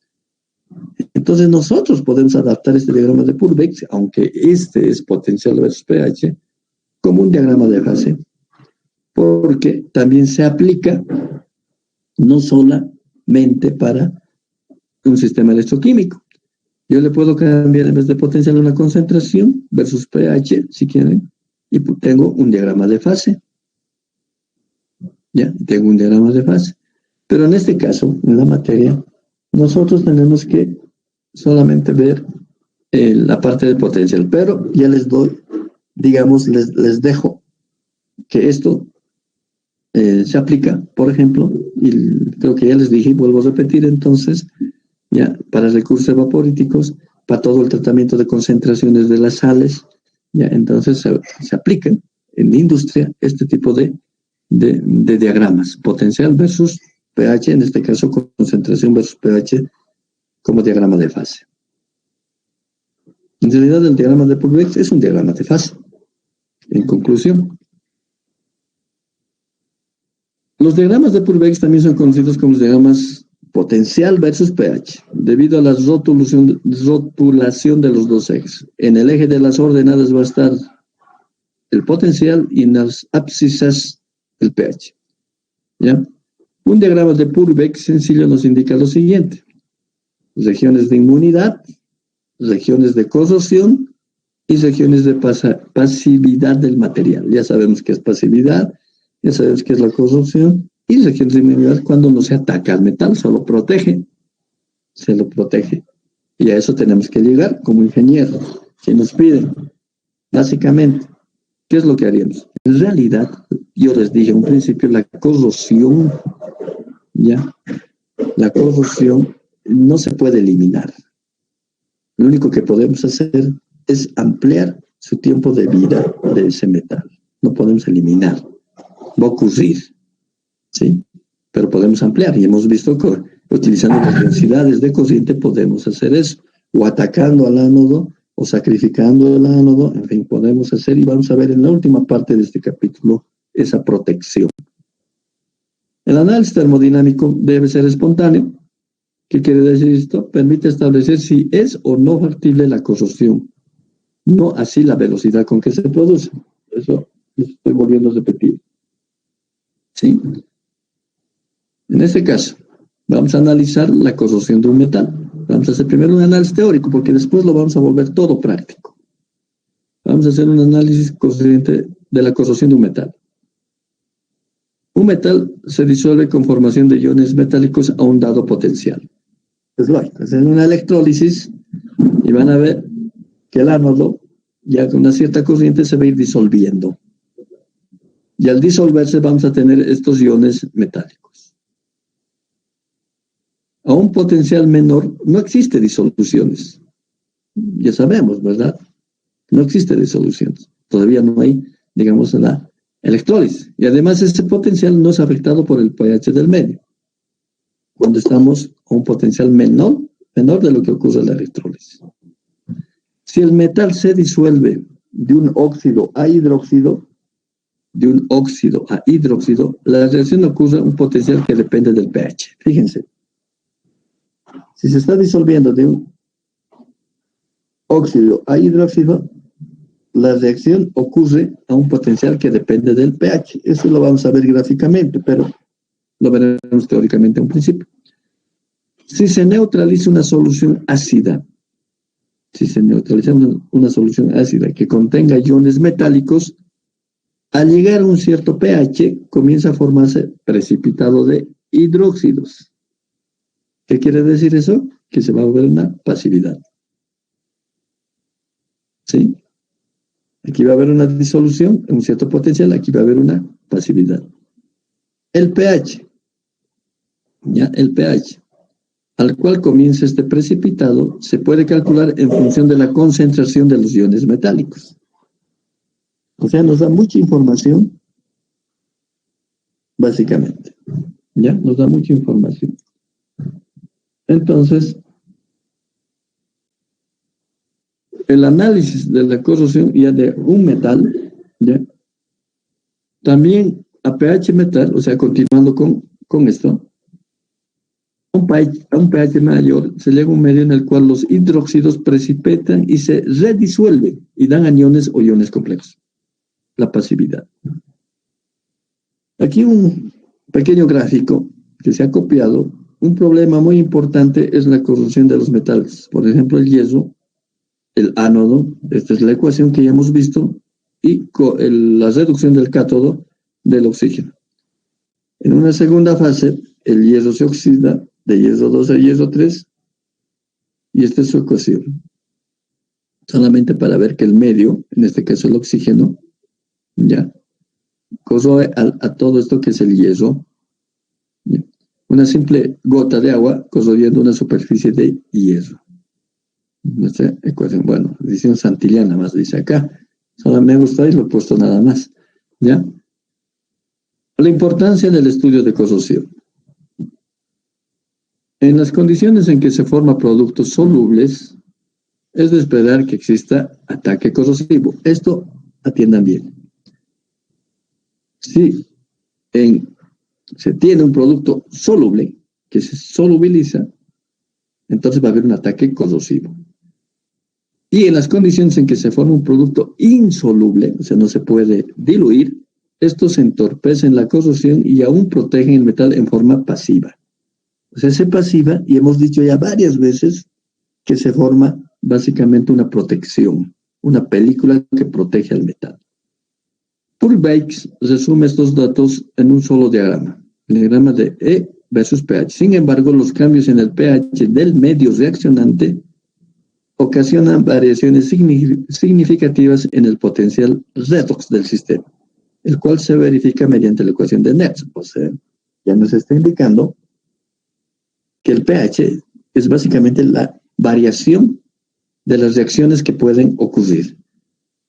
Entonces nosotros podemos adaptar este diagrama de Pull-Bakes, aunque este es potencial versus pH, como un diagrama de fase, porque también se aplica no solamente para un sistema electroquímico. Yo le puedo cambiar en vez de potencial una concentración versus pH, si quieren, y tengo un diagrama de fase. Ya, tengo un diagrama de fase. Pero en este caso, en la materia, nosotros tenemos que solamente ver la parte del potencial. Pero ya les doy, digamos, les dejo que esto se aplica, por ejemplo, y creo que ya les dije y vuelvo a repetir entonces, ya, para recursos evaporíticos, para todo el tratamiento de concentraciones de las sales, ya, entonces se aplican en la industria este tipo de diagramas, potencial versus pH, en este caso concentración versus pH como diagrama de fase. En realidad el diagrama de Pull-Bakes es un diagrama de fase. En conclusión, los diagramas de Pull-Bakes también son conocidos como los diagramas potencial versus pH, debido a la rotulación de los dos ejes. En el eje de las ordenadas va a estar el potencial y en las abscisas el pH. ¿Ya? Un diagrama de Pull-Bakes sencillo nos indica lo siguiente: regiones de inmunidad, regiones de corrosión y regiones de pasividad del material. Ya sabemos qué es pasividad, Ya sabes qué es la corrosión. Y regenerabilidad cuando no se ataca al metal, solo protege. Se lo protege. Y a eso tenemos que llegar como ingenieros. Si nos piden, básicamente, ¿qué es lo que haríamos? En realidad, yo les dije en un principio, la corrosión, ¿ya? La corrosión no se puede eliminar. Lo único que podemos hacer es ampliar su tiempo de vida de ese metal. No podemos eliminar. Va a ocurrir, ¿sí? Pero podemos ampliar. Y hemos visto que utilizando las densidades de corriente podemos hacer eso. O atacando al ánodo, o sacrificando el ánodo. En fin, podemos hacer, y vamos a ver en la última parte de este capítulo, esa protección. El análisis termodinámico debe ser espontáneo. ¿Qué quiere decir esto? Permite establecer si es o no factible la corrosión, no así la velocidad con que se produce. Eso estoy volviendo a repetir. ¿Sí? En este caso, vamos a analizar la corrosión de un metal. Vamos a hacer primero un análisis teórico, porque después lo vamos a volver todo práctico. Vamos a hacer un análisis consciente de la corrosión de un metal. Un metal se disuelve con formación de iones metálicos a un dado potencial. Es lógico, hacen una electrólisis y van a ver que el ánodo, ya con una cierta corriente, se va a ir disolviendo. Y al disolverse vamos a tener estos iones metálicos. A un potencial menor no existe disoluciones. Ya sabemos, ¿verdad? No existe disoluciones. Todavía no hay, digamos, la electrólisis. Y además ese potencial no es afectado por el pH del medio. Cuando estamos a un potencial menor de lo que ocurre en la electrólisis. Si el metal se disuelve de un óxido a hidróxido, la reacción ocurre a un potencial que depende del pH. Fíjense. Si se está disolviendo de un óxido a hidróxido, la reacción ocurre a un potencial que depende del pH. Eso lo vamos a ver gráficamente, pero lo veremos teóricamente a un principio. Si se neutraliza una solución ácida, que contenga iones metálicos, al llegar a un cierto pH, comienza a formarse precipitado de hidróxidos. ¿Qué quiere decir eso? Que se va a volver una pasividad. ¿Sí? Aquí va a haber una disolución en un cierto potencial, aquí va a haber una pasividad. El pH, al cual comienza este precipitado, se puede calcular en función de la concentración de los iones metálicos. O sea, nos da mucha información, básicamente. ¿Ya? Nos da mucha información. Entonces, el análisis de la corrosión ya de un metal, ¿ya? También a pH metal, o sea, continuando con esto, a un pH mayor se llega a un medio en el cual los hidróxidos precipitan y se redisuelven y dan aniones o iones complejos. La pasividad. Aquí un pequeño gráfico que se ha copiado. Un problema muy importante es la corrosión de los metales. Por ejemplo, el hierro, el ánodo, esta es la ecuación que ya hemos visto, y la reducción del cátodo del oxígeno. En una segunda fase, el hierro se oxida de hierro 2 a hierro 3, y esta es su ecuación. Solamente para ver que el medio, en este caso el oxígeno, ya, corroe a todo esto que es el hierro. ¿Ya? Una simple gota de agua corroyendo una superficie de hierro. Nuestra ecuación, bueno, edición santillana más dice acá. Solo me gusta y lo he puesto nada más. ¿Ya? La importancia del estudio de corrosión. En las condiciones en que se forman productos solubles, es de esperar que exista ataque corrosivo. Esto atiendan bien. Si se tiene un producto soluble, que se solubiliza, entonces va a haber un ataque corrosivo. Y en las condiciones en que se forma un producto insoluble, o sea, no se puede diluir, estos entorpecen la corrosión y aún protegen el metal en forma pasiva. O sea, se pasiva, y hemos dicho ya varias veces que se forma básicamente una protección, una película que protege al metal. Purbeck resume estos datos en un solo diagrama, el diagrama de E versus pH. Sin embargo, los cambios en el pH del medio reaccionante ocasionan variaciones significativas en el potencial redox del sistema, el cual se verifica mediante la ecuación de Nernst. O sea, ya nos está indicando que el pH es básicamente la variación de las reacciones que pueden ocurrir,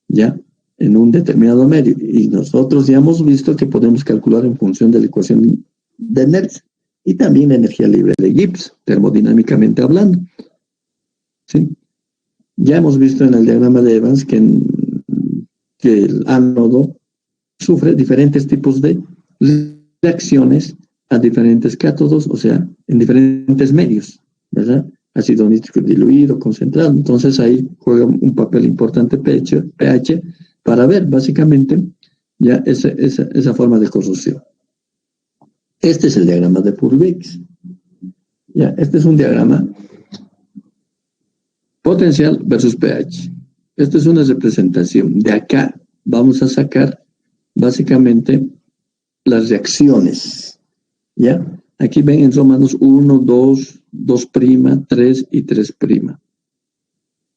¿ya?, en un determinado medio. Y nosotros ya hemos visto que podemos calcular en función de la ecuación de Nernst y también la energía libre de Gibbs, termodinámicamente hablando. ¿Sí? Ya hemos visto en el diagrama de Evans que el ánodo sufre diferentes tipos de reacciones a diferentes cátodos, o sea, en diferentes medios, ¿verdad? Ácido nítrico diluido, concentrado. Entonces ahí juega un papel importante pH para ver básicamente ya esa forma de corrosión. Este es el diagrama de Purbeck. Ya, este es un diagrama potencial versus pH. Esta es una representación. De acá vamos a sacar básicamente las reacciones. ¿Ya? Aquí ven en romanos 1, 2, 2', 3 y 3'.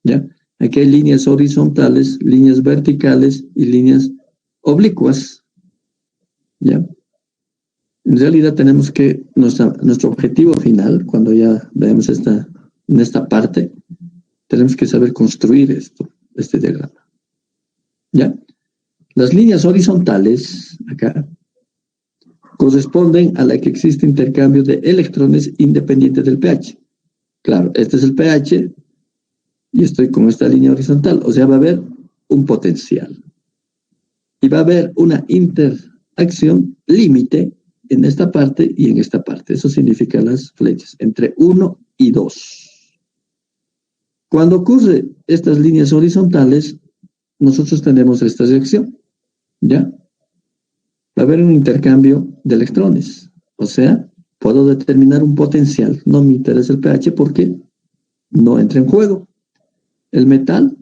¿Ya? Aquí hay líneas horizontales, líneas verticales y líneas oblicuas. ¿Ya? En realidad tenemos que, nuestro objetivo final, cuando ya veamos en esta parte, tenemos que saber construir este diagrama. ¿Ya? Las líneas horizontales, acá, corresponden a la que existe intercambio de electrones independientes del pH. Claro, este es el pH y estoy con esta línea horizontal, o sea, va a haber un potencial. Y va a haber una interacción límite en esta parte y en esta parte. Eso significa las flechas, entre 1 y 2. Cuando ocurre estas líneas horizontales, nosotros tenemos esta reacción, ¿ya? Va a haber un intercambio de electrones, o sea, puedo determinar un potencial. No me interesa el pH porque no entra en juego. El metal,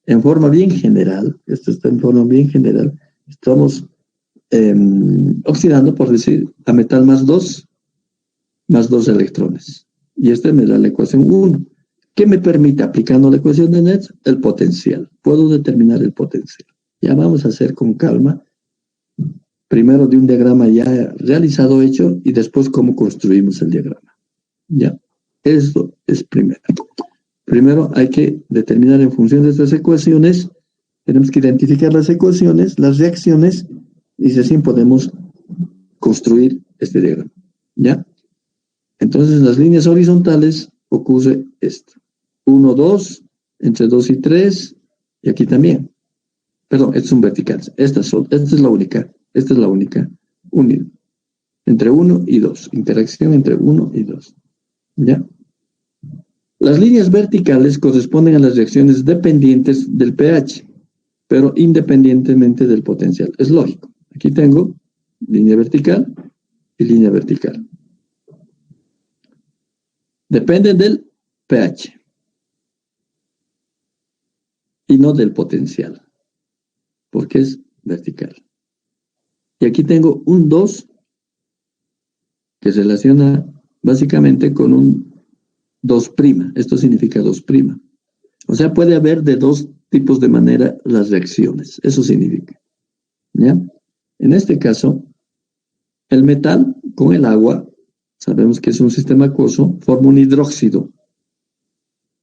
en forma bien general, esto está en forma bien general, estamos oxidando, por decir, a metal más 2 electrones. Y este me da la ecuación 1. ¿Qué me permite, aplicando la ecuación de Nernst? El potencial. Puedo determinar el potencial. Ya vamos a hacer con calma, primero de un diagrama ya realizado, hecho, y después cómo construimos el diagrama. ¿Ya? Esto es primero. Primero hay que determinar en función de estas ecuaciones, tenemos que identificar las ecuaciones, las reacciones, y así podemos construir este diagrama. ¿Ya? Entonces, en las líneas horizontales ocurre esto. 1, 2, entre 2 y 3, y aquí también. Perdón, estos son verticales. Esta es la única. Esta es la única. Unida. Entre 1 y 2. Interacción entre 1 y 2. ¿Ya? Las líneas verticales corresponden a las reacciones dependientes del pH, pero independientemente del potencial. Es lógico. Aquí tengo línea vertical y línea vertical. Dependen del pH y no del potencial, porque es vertical. Y aquí tengo un 2 que se relaciona básicamente con un 2'. Esto significa 2'. O sea, puede haber de dos tipos de manera las reacciones. Eso significa. ¿Ya? En este caso, el metal con el agua, sabemos que es un sistema acuoso, forma un hidróxido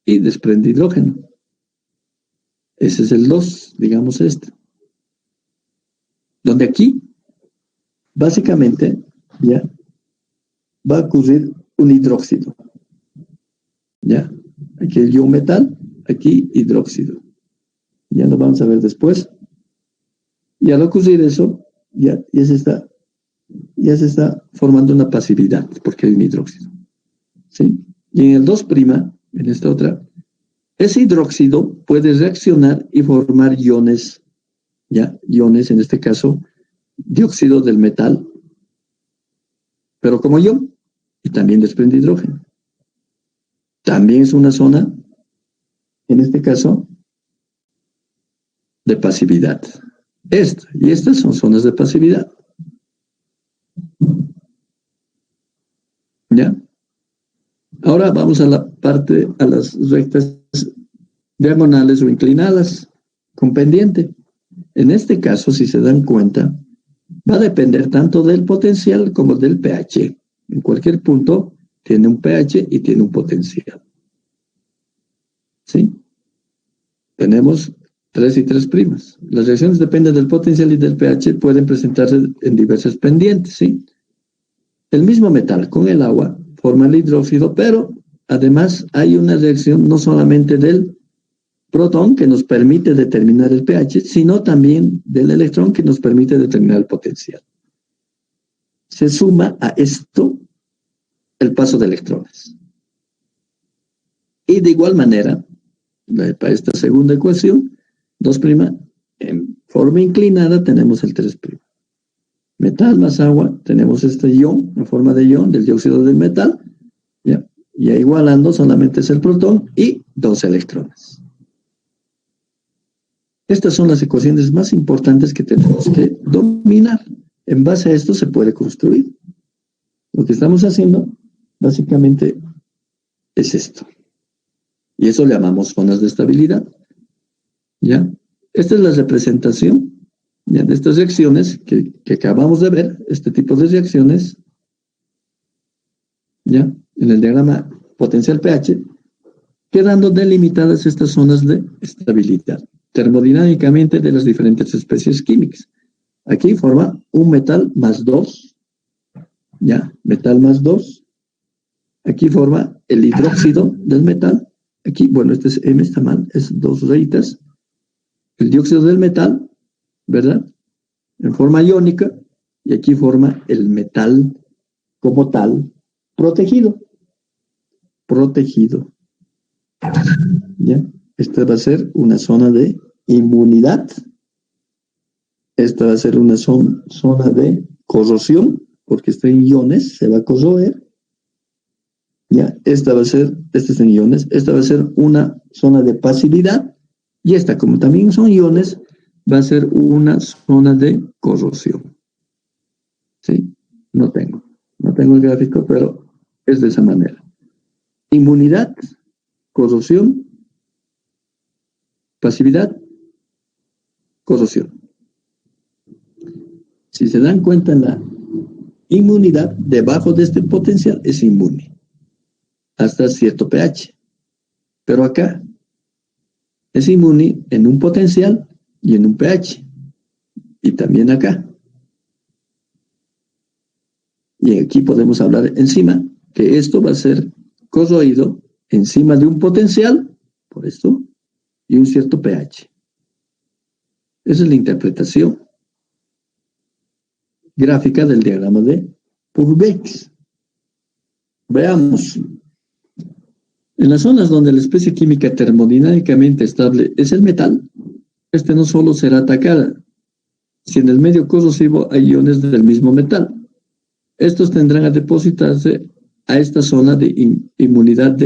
y desprende hidrógeno. Ese es el 2, digamos este. Donde aquí, básicamente, ya va a ocurrir un hidróxido. ¿Ya? Aquí el ion metal, aquí hidróxido. Ya lo vamos a ver después. Y al ocurrir eso, ya se está formando una pasividad, porque hay un hidróxido. ¿Sí? Y en el 2', en esta otra, ese hidróxido puede reaccionar y formar iones, ¿ya? Iones, en este caso, dióxido del metal, pero como ion, y también desprende hidrógeno. También es una zona, en este caso, de pasividad. Esta y estas son zonas de pasividad. ¿Ya? Ahora vamos a la parte, a las rectas diagonales o inclinadas con pendiente. En este caso, si se dan cuenta, va a depender tanto del potencial como del pH. En cualquier punto tiene un pH y tiene un potencial. ¿Sí? Tenemos 3 y 3 primas. Las reacciones dependen del potencial y del pH, pueden presentarse en diversas pendientes, ¿sí? El mismo metal con el agua forma el hidróxido, pero además hay una reacción no solamente del protón que nos permite determinar el pH, sino también del electrón que nos permite determinar el potencial. Se suma a esto el paso de electrones. Y de igual manera, para esta segunda ecuación, 2' en forma inclinada tenemos el 3'. Metal más agua, tenemos este ion en forma de ion del dióxido del metal, ¿ya? Y igualando solamente es el protón y 2 electrones. Estas son las ecuaciones más importantes que tenemos que dominar. En base a esto se puede construir. Lo que estamos haciendo básicamente es esto. Y eso le llamamos zonas de estabilidad. ¿Ya? Esta es la representación, ¿ya?, de estas reacciones que acabamos de ver, este tipo de reacciones, ¿ya?, en el diagrama potencial pH, quedando delimitadas estas zonas de estabilidad, termodinámicamente de las diferentes especies químicas. Aquí forma un metal más 2, ¿ya?, metal más 2. Aquí forma el hidróxido del metal. Aquí, bueno, este es M, está mal, es 2 rayitas. El dióxido del metal, ¿verdad?, en forma iónica, y aquí forma el metal como tal, protegido. Protegido. ¿Ya? Esta va a ser una zona de inmunidad. Esta va a ser una zona de corrosión, porque está en iones, se va a corroer. ¿Ya? Esta es en iones, esta va a ser una zona de pasividad, y esta, como también son iones, va a ser una zona de corrosión. ¿Sí? No tengo el gráfico, pero es de esa manera. Inmunidad, corrosión, pasividad, corrosión. Si se dan cuenta, la inmunidad debajo de este potencial es inmune hasta cierto pH. Pero acá es inmune en un potencial y en un pH. Y también acá. Y aquí podemos hablar encima, que esto va a ser corroído encima de un potencial, por esto, y un cierto pH. Esa es la interpretación gráfica del diagrama de Purbeck. Veamos. En las zonas donde la especie química termodinámicamente estable es el metal, este no solo será atacada, si en el medio corrosivo hay iones del mismo metal. Estos tendrán a depositarse a esta zona de inmunidad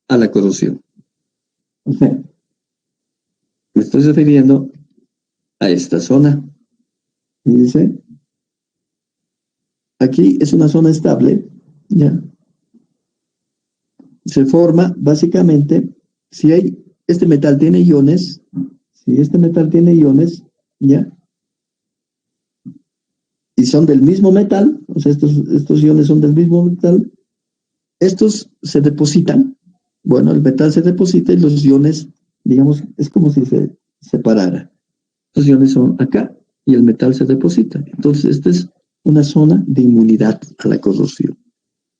a la corrosión. O sea, me estoy refiriendo a esta zona. Y dice, aquí es una zona estable, ¿ya? Se forma básicamente, si este metal tiene iones, ¿ya?, y son del mismo metal, o sea, estos iones son del mismo metal, estos se depositan, bueno, el metal se deposita y los iones, digamos, es como si se separara. Los iones son acá y el metal se deposita. Entonces, esta es una zona de inmunidad a la corrosión.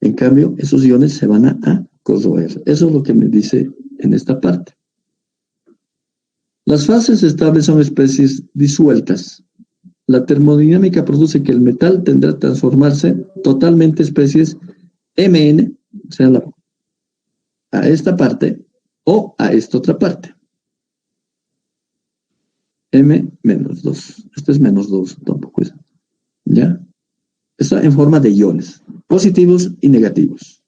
En cambio, esos iones se van a corroer. Eso es lo que me dice en esta parte. Las fases estables son especies disueltas. La termodinámica produce que el metal tendrá que transformarse totalmente especies Mn, o sea, a esta parte o a esta otra parte. M-2. Esto es -2, tampoco es. ¿Ya? Está en forma de iones, positivos y negativos.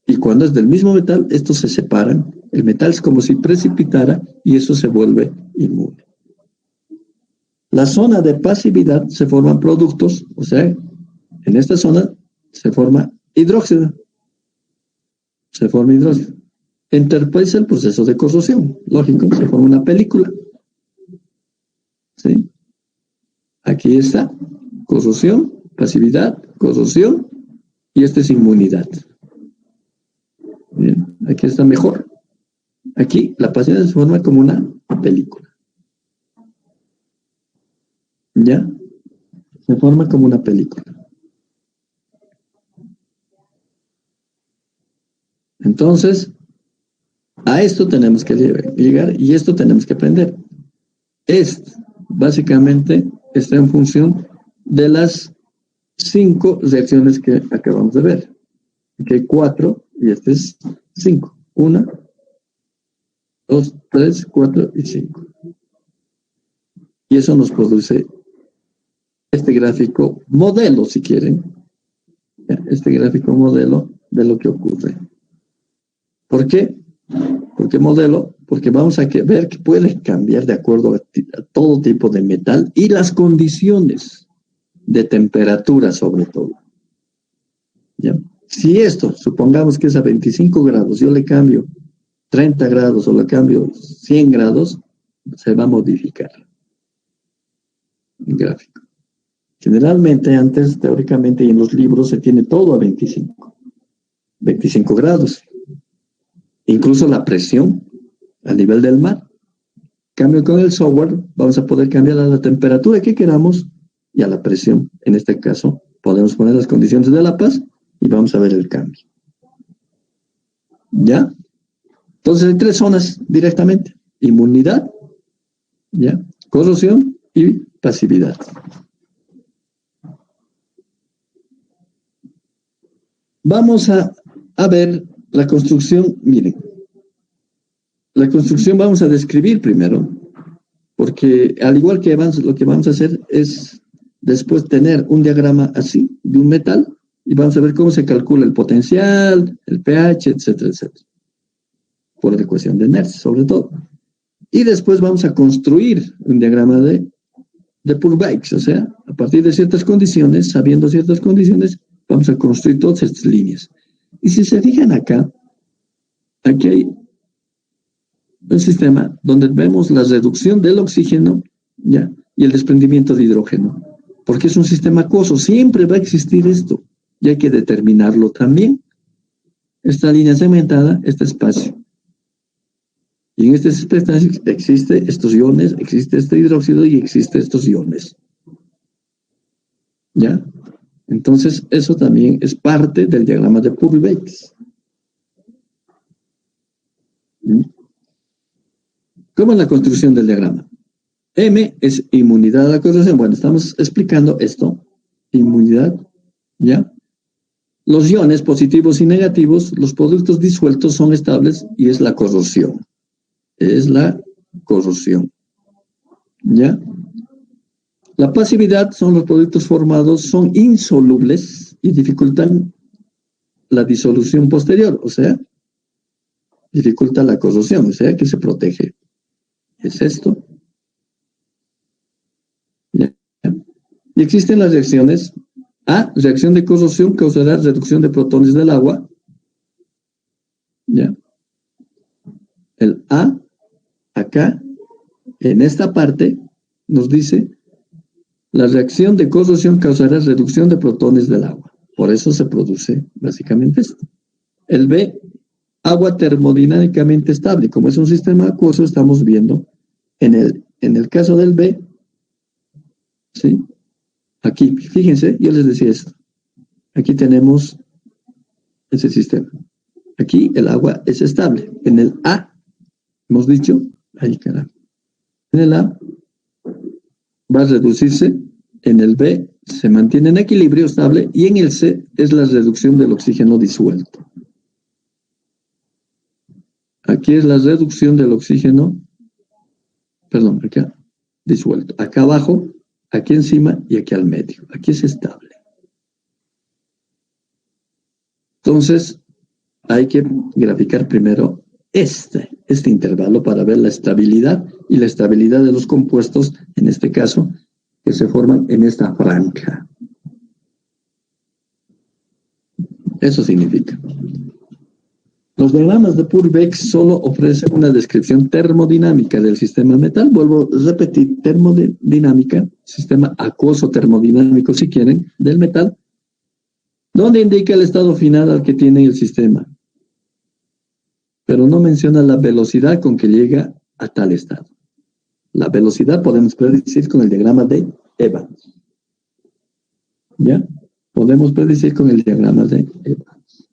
Y cuando es del mismo metal, estos se separan. El metal es como si precipitara y eso se vuelve inmune. La zona de pasividad se forman productos, o sea, en esta zona se forma hidróxido. Se forma hidróxido. Interpesa el proceso de corrosión. Lógico, se forma una película. ¿Sí? Aquí está. Corrosión, pasividad, corrosión, y esta es inmunidad. Bien, aquí está mejor. Aquí la pasividad se forma como una película. ¿Ya? Se forma como una película. Entonces, a esto tenemos que llegar y esto tenemos que aprender. Básicamente, está en función de las 5 reacciones que acabamos de ver. Aquí hay 4 y este es 5. 1, 2, 3, 4 y 5. Y eso nos produce este gráfico modelo, si quieren. Este gráfico modelo de lo que ocurre. ¿Por qué? Porque modelo, porque vamos a ver que puede cambiar de acuerdo a todo tipo de metal y las condiciones de temperatura sobre todo. ¿Ya? Si esto, supongamos que es a 25 grados, yo le cambio 30 grados o le cambio 100 grados, se va a modificar el gráfico. Generalmente antes, teóricamente, y en los libros se tiene todo a 25 grados. Incluso la presión a nivel del mar. Cambio con el software, vamos a poder cambiar a la temperatura que queramos y a la presión. En este caso, podemos poner las condiciones de La Paz y vamos a ver el cambio. ¿Ya? Entonces hay 3 zonas directamente. Inmunidad, ¿ya? Corrosión y pasividad. Vamos a ver la construcción. Miren, la construcción vamos a describir primero, porque al igual que lo que vamos a hacer es después tener un diagrama así, de un metal, y vamos a ver cómo se calcula el potencial, el pH, etcétera, etcétera. Por la ecuación de Nernst, sobre todo. Y después vamos a construir un diagrama de Purbaix, o sea, a partir de ciertas condiciones, sabiendo ciertas condiciones, vamos a construir todas estas líneas. Y si se fijan acá, aquí hay un sistema donde vemos la reducción del oxígeno, ¿ya? Y el desprendimiento de hidrógeno. Porque es un sistema acuoso, siempre va a existir esto. Y hay que determinarlo también. Esta línea segmentada, este espacio. Y en este espacio existe estos iones, existe este hidróxido y existe estos iones. ¿Ya? Entonces, eso también es parte del diagrama de Purbaix. ¿Cómo es la construcción del diagrama? M es inmunidad a la corrosión. Bueno, estamos explicando esto. Inmunidad, ¿ya? Los iones positivos y negativos, los productos disueltos son estables y es la corrosión. Es la corrosión. ¿Ya? La pasividad son los productos formados, son insolubles y dificultan la disolución posterior, o sea, dificulta la corrosión, o sea, que se protege. Es esto. ¿Ya? Y existen las reacciones. A, reacción de corrosión causará reducción de protones del agua. ¿Ya? El A, acá, en esta parte, nos dice, la reacción de corrosión causará reducción de protones del agua. Por eso se produce básicamente esto. El B, agua termodinámicamente estable. Como es un sistema acuoso, estamos viendo en el caso del B, ¿sí? Aquí, fíjense, yo les decía esto. Aquí tenemos ese sistema. Aquí el agua es estable. En el A, hemos dicho, ay carajo, en el A va a reducirse, en el B se mantiene en equilibrio estable y en el C es la reducción del oxígeno disuelto. Aquí es la reducción del oxígeno, perdón, acá, disuelto. Acá abajo, aquí encima y aquí al medio. Aquí es estable. Entonces, hay que graficar primero este intervalo para ver la estabilidad y la estabilidad de los compuestos, en este caso, que se forman en esta franja. Eso significa. Los diagramas de Purbeck solo ofrecen una descripción termodinámica del sistema metal. Vuelvo a repetir, termodinámica, sistema acuoso termodinámico, si quieren, del metal, donde indica el estado final al que tiene el sistema, pero no menciona la velocidad con que llega a tal estado. La velocidad podemos predecir con el diagrama de Evans. ¿Ya? Podemos predecir con el diagrama de Evans.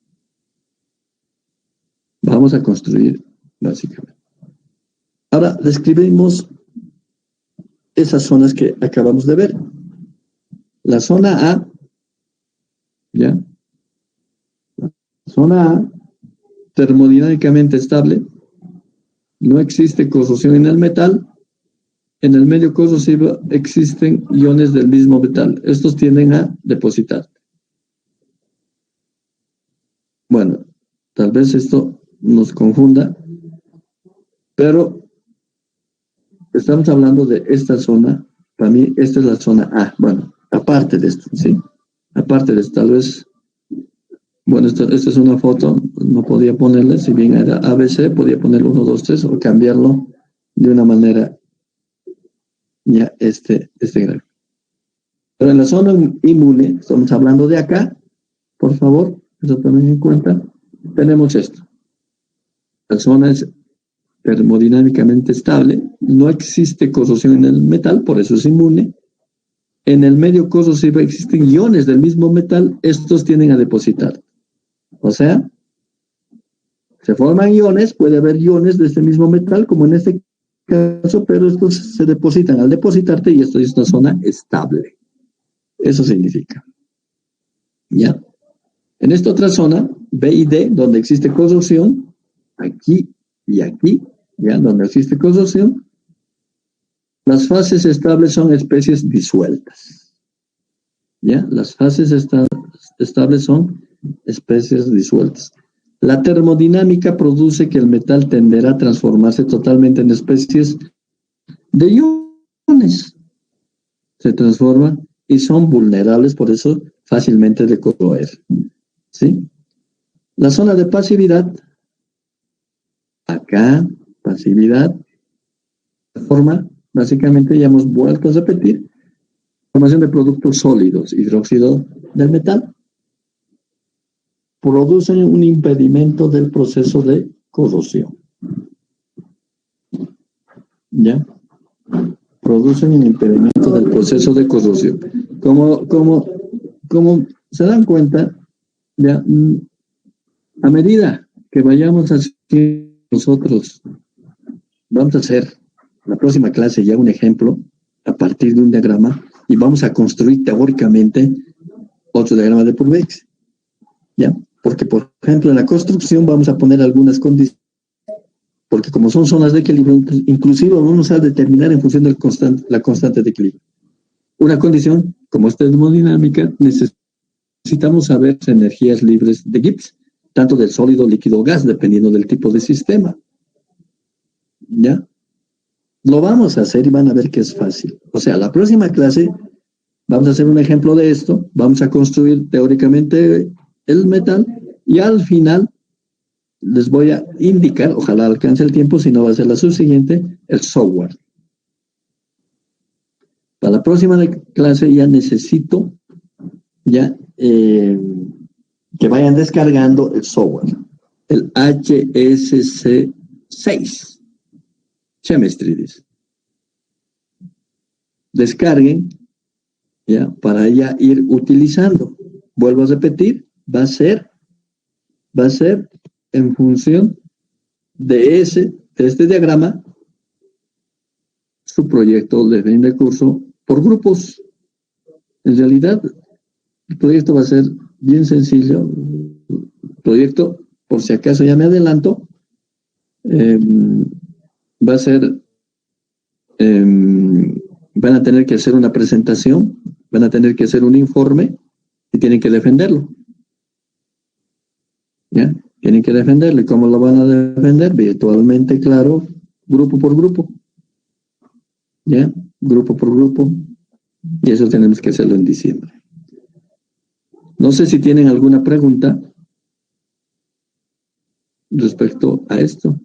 Vamos a construir, básicamente. Ahora, describimos esas zonas que acabamos de ver. La zona A, ¿ya? La zona A, termodinámicamente estable, no existe corrosión en el metal. En el medio corrosivo existen iones del mismo metal. Estos tienden a depositar. Bueno, tal vez esto nos confunda, pero estamos hablando de esta zona. Para mí, esta es la zona A. Bueno, aparte de esto, ¿sí? Aparte de esto, tal vez, bueno, esta es una foto, no podía ponerle, si bien era ABC, podía ponerle 1, 2, 3 o cambiarlo de una manera, ya, este gráfico. Pero en la zona inmune, estamos hablando de acá, por favor, eso también en cuenta, tenemos esto. La zona es termodinámicamente estable, no existe corrosión en el metal, por eso es inmune. En el medio corrosivo existen iones del mismo metal, estos tienden a depositar. O sea, se forman iones, puede haber iones de este mismo metal, como en este caso, pero estos se depositan al depositarte y esto es una zona estable. Eso significa. ¿Ya? En esta otra zona, B y D, donde existe corrosión, aquí y aquí, ya, donde existe corrosión, las fases estables son especies disueltas. ¿Ya? Las fases estables son especies disueltas. La termodinámica produce que el metal tenderá a transformarse totalmente en especies de iones. Se transforman y son vulnerables, por eso fácilmente de corroer. ¿Sí? La zona de pasividad, acá, pasividad, forma, básicamente ya hemos vuelto a repetir, formación de productos sólidos, hidróxido del metal, producen un impedimento del proceso de corrosión. ¿Ya? Producen un impedimento del proceso de corrosión. Como se dan cuenta, ya, a medida que vayamos haciendo nosotros, vamos a hacer la próxima clase ya un ejemplo a partir de un diagrama y vamos a construir teóricamente otro diagrama de Purbeck. ¿Ya? Porque, por ejemplo, en la construcción vamos a poner algunas condiciones, porque como son zonas de equilibrio, inclusive vamos a determinar en función de la constante de equilibrio. Una condición, como es termodinámica, necesitamos saber energías libres de Gibbs, tanto del sólido, líquido o gas, dependiendo del tipo de sistema. ¿Ya? Lo vamos a hacer y van a ver que es fácil. O sea, la próxima clase vamos a hacer un ejemplo de esto, vamos a construir teóricamente el metal y al final les voy a indicar, ojalá alcance el tiempo, si no va a ser la subsiguiente, el software. Para la próxima clase ya necesito ya que vayan descargando el software, el HSC6 Chemistry dice. Descarguen ya para ya ir utilizando. Vuelvo a repetir, va a ser en función de este diagrama su proyecto de fin de curso por grupos. En realidad el proyecto va a ser bien sencillo. El proyecto, por si acaso ya me adelanto, va a ser van a tener que hacer una presentación, van a tener que hacer un informe y tienen que defenderlo. ¿Ya? Tienen que defenderlo. ¿Y cómo lo van a defender? Virtualmente, claro, grupo por grupo. ¿Ya? Grupo por grupo. Y eso tenemos que hacerlo en diciembre. No sé si tienen alguna pregunta respecto a esto.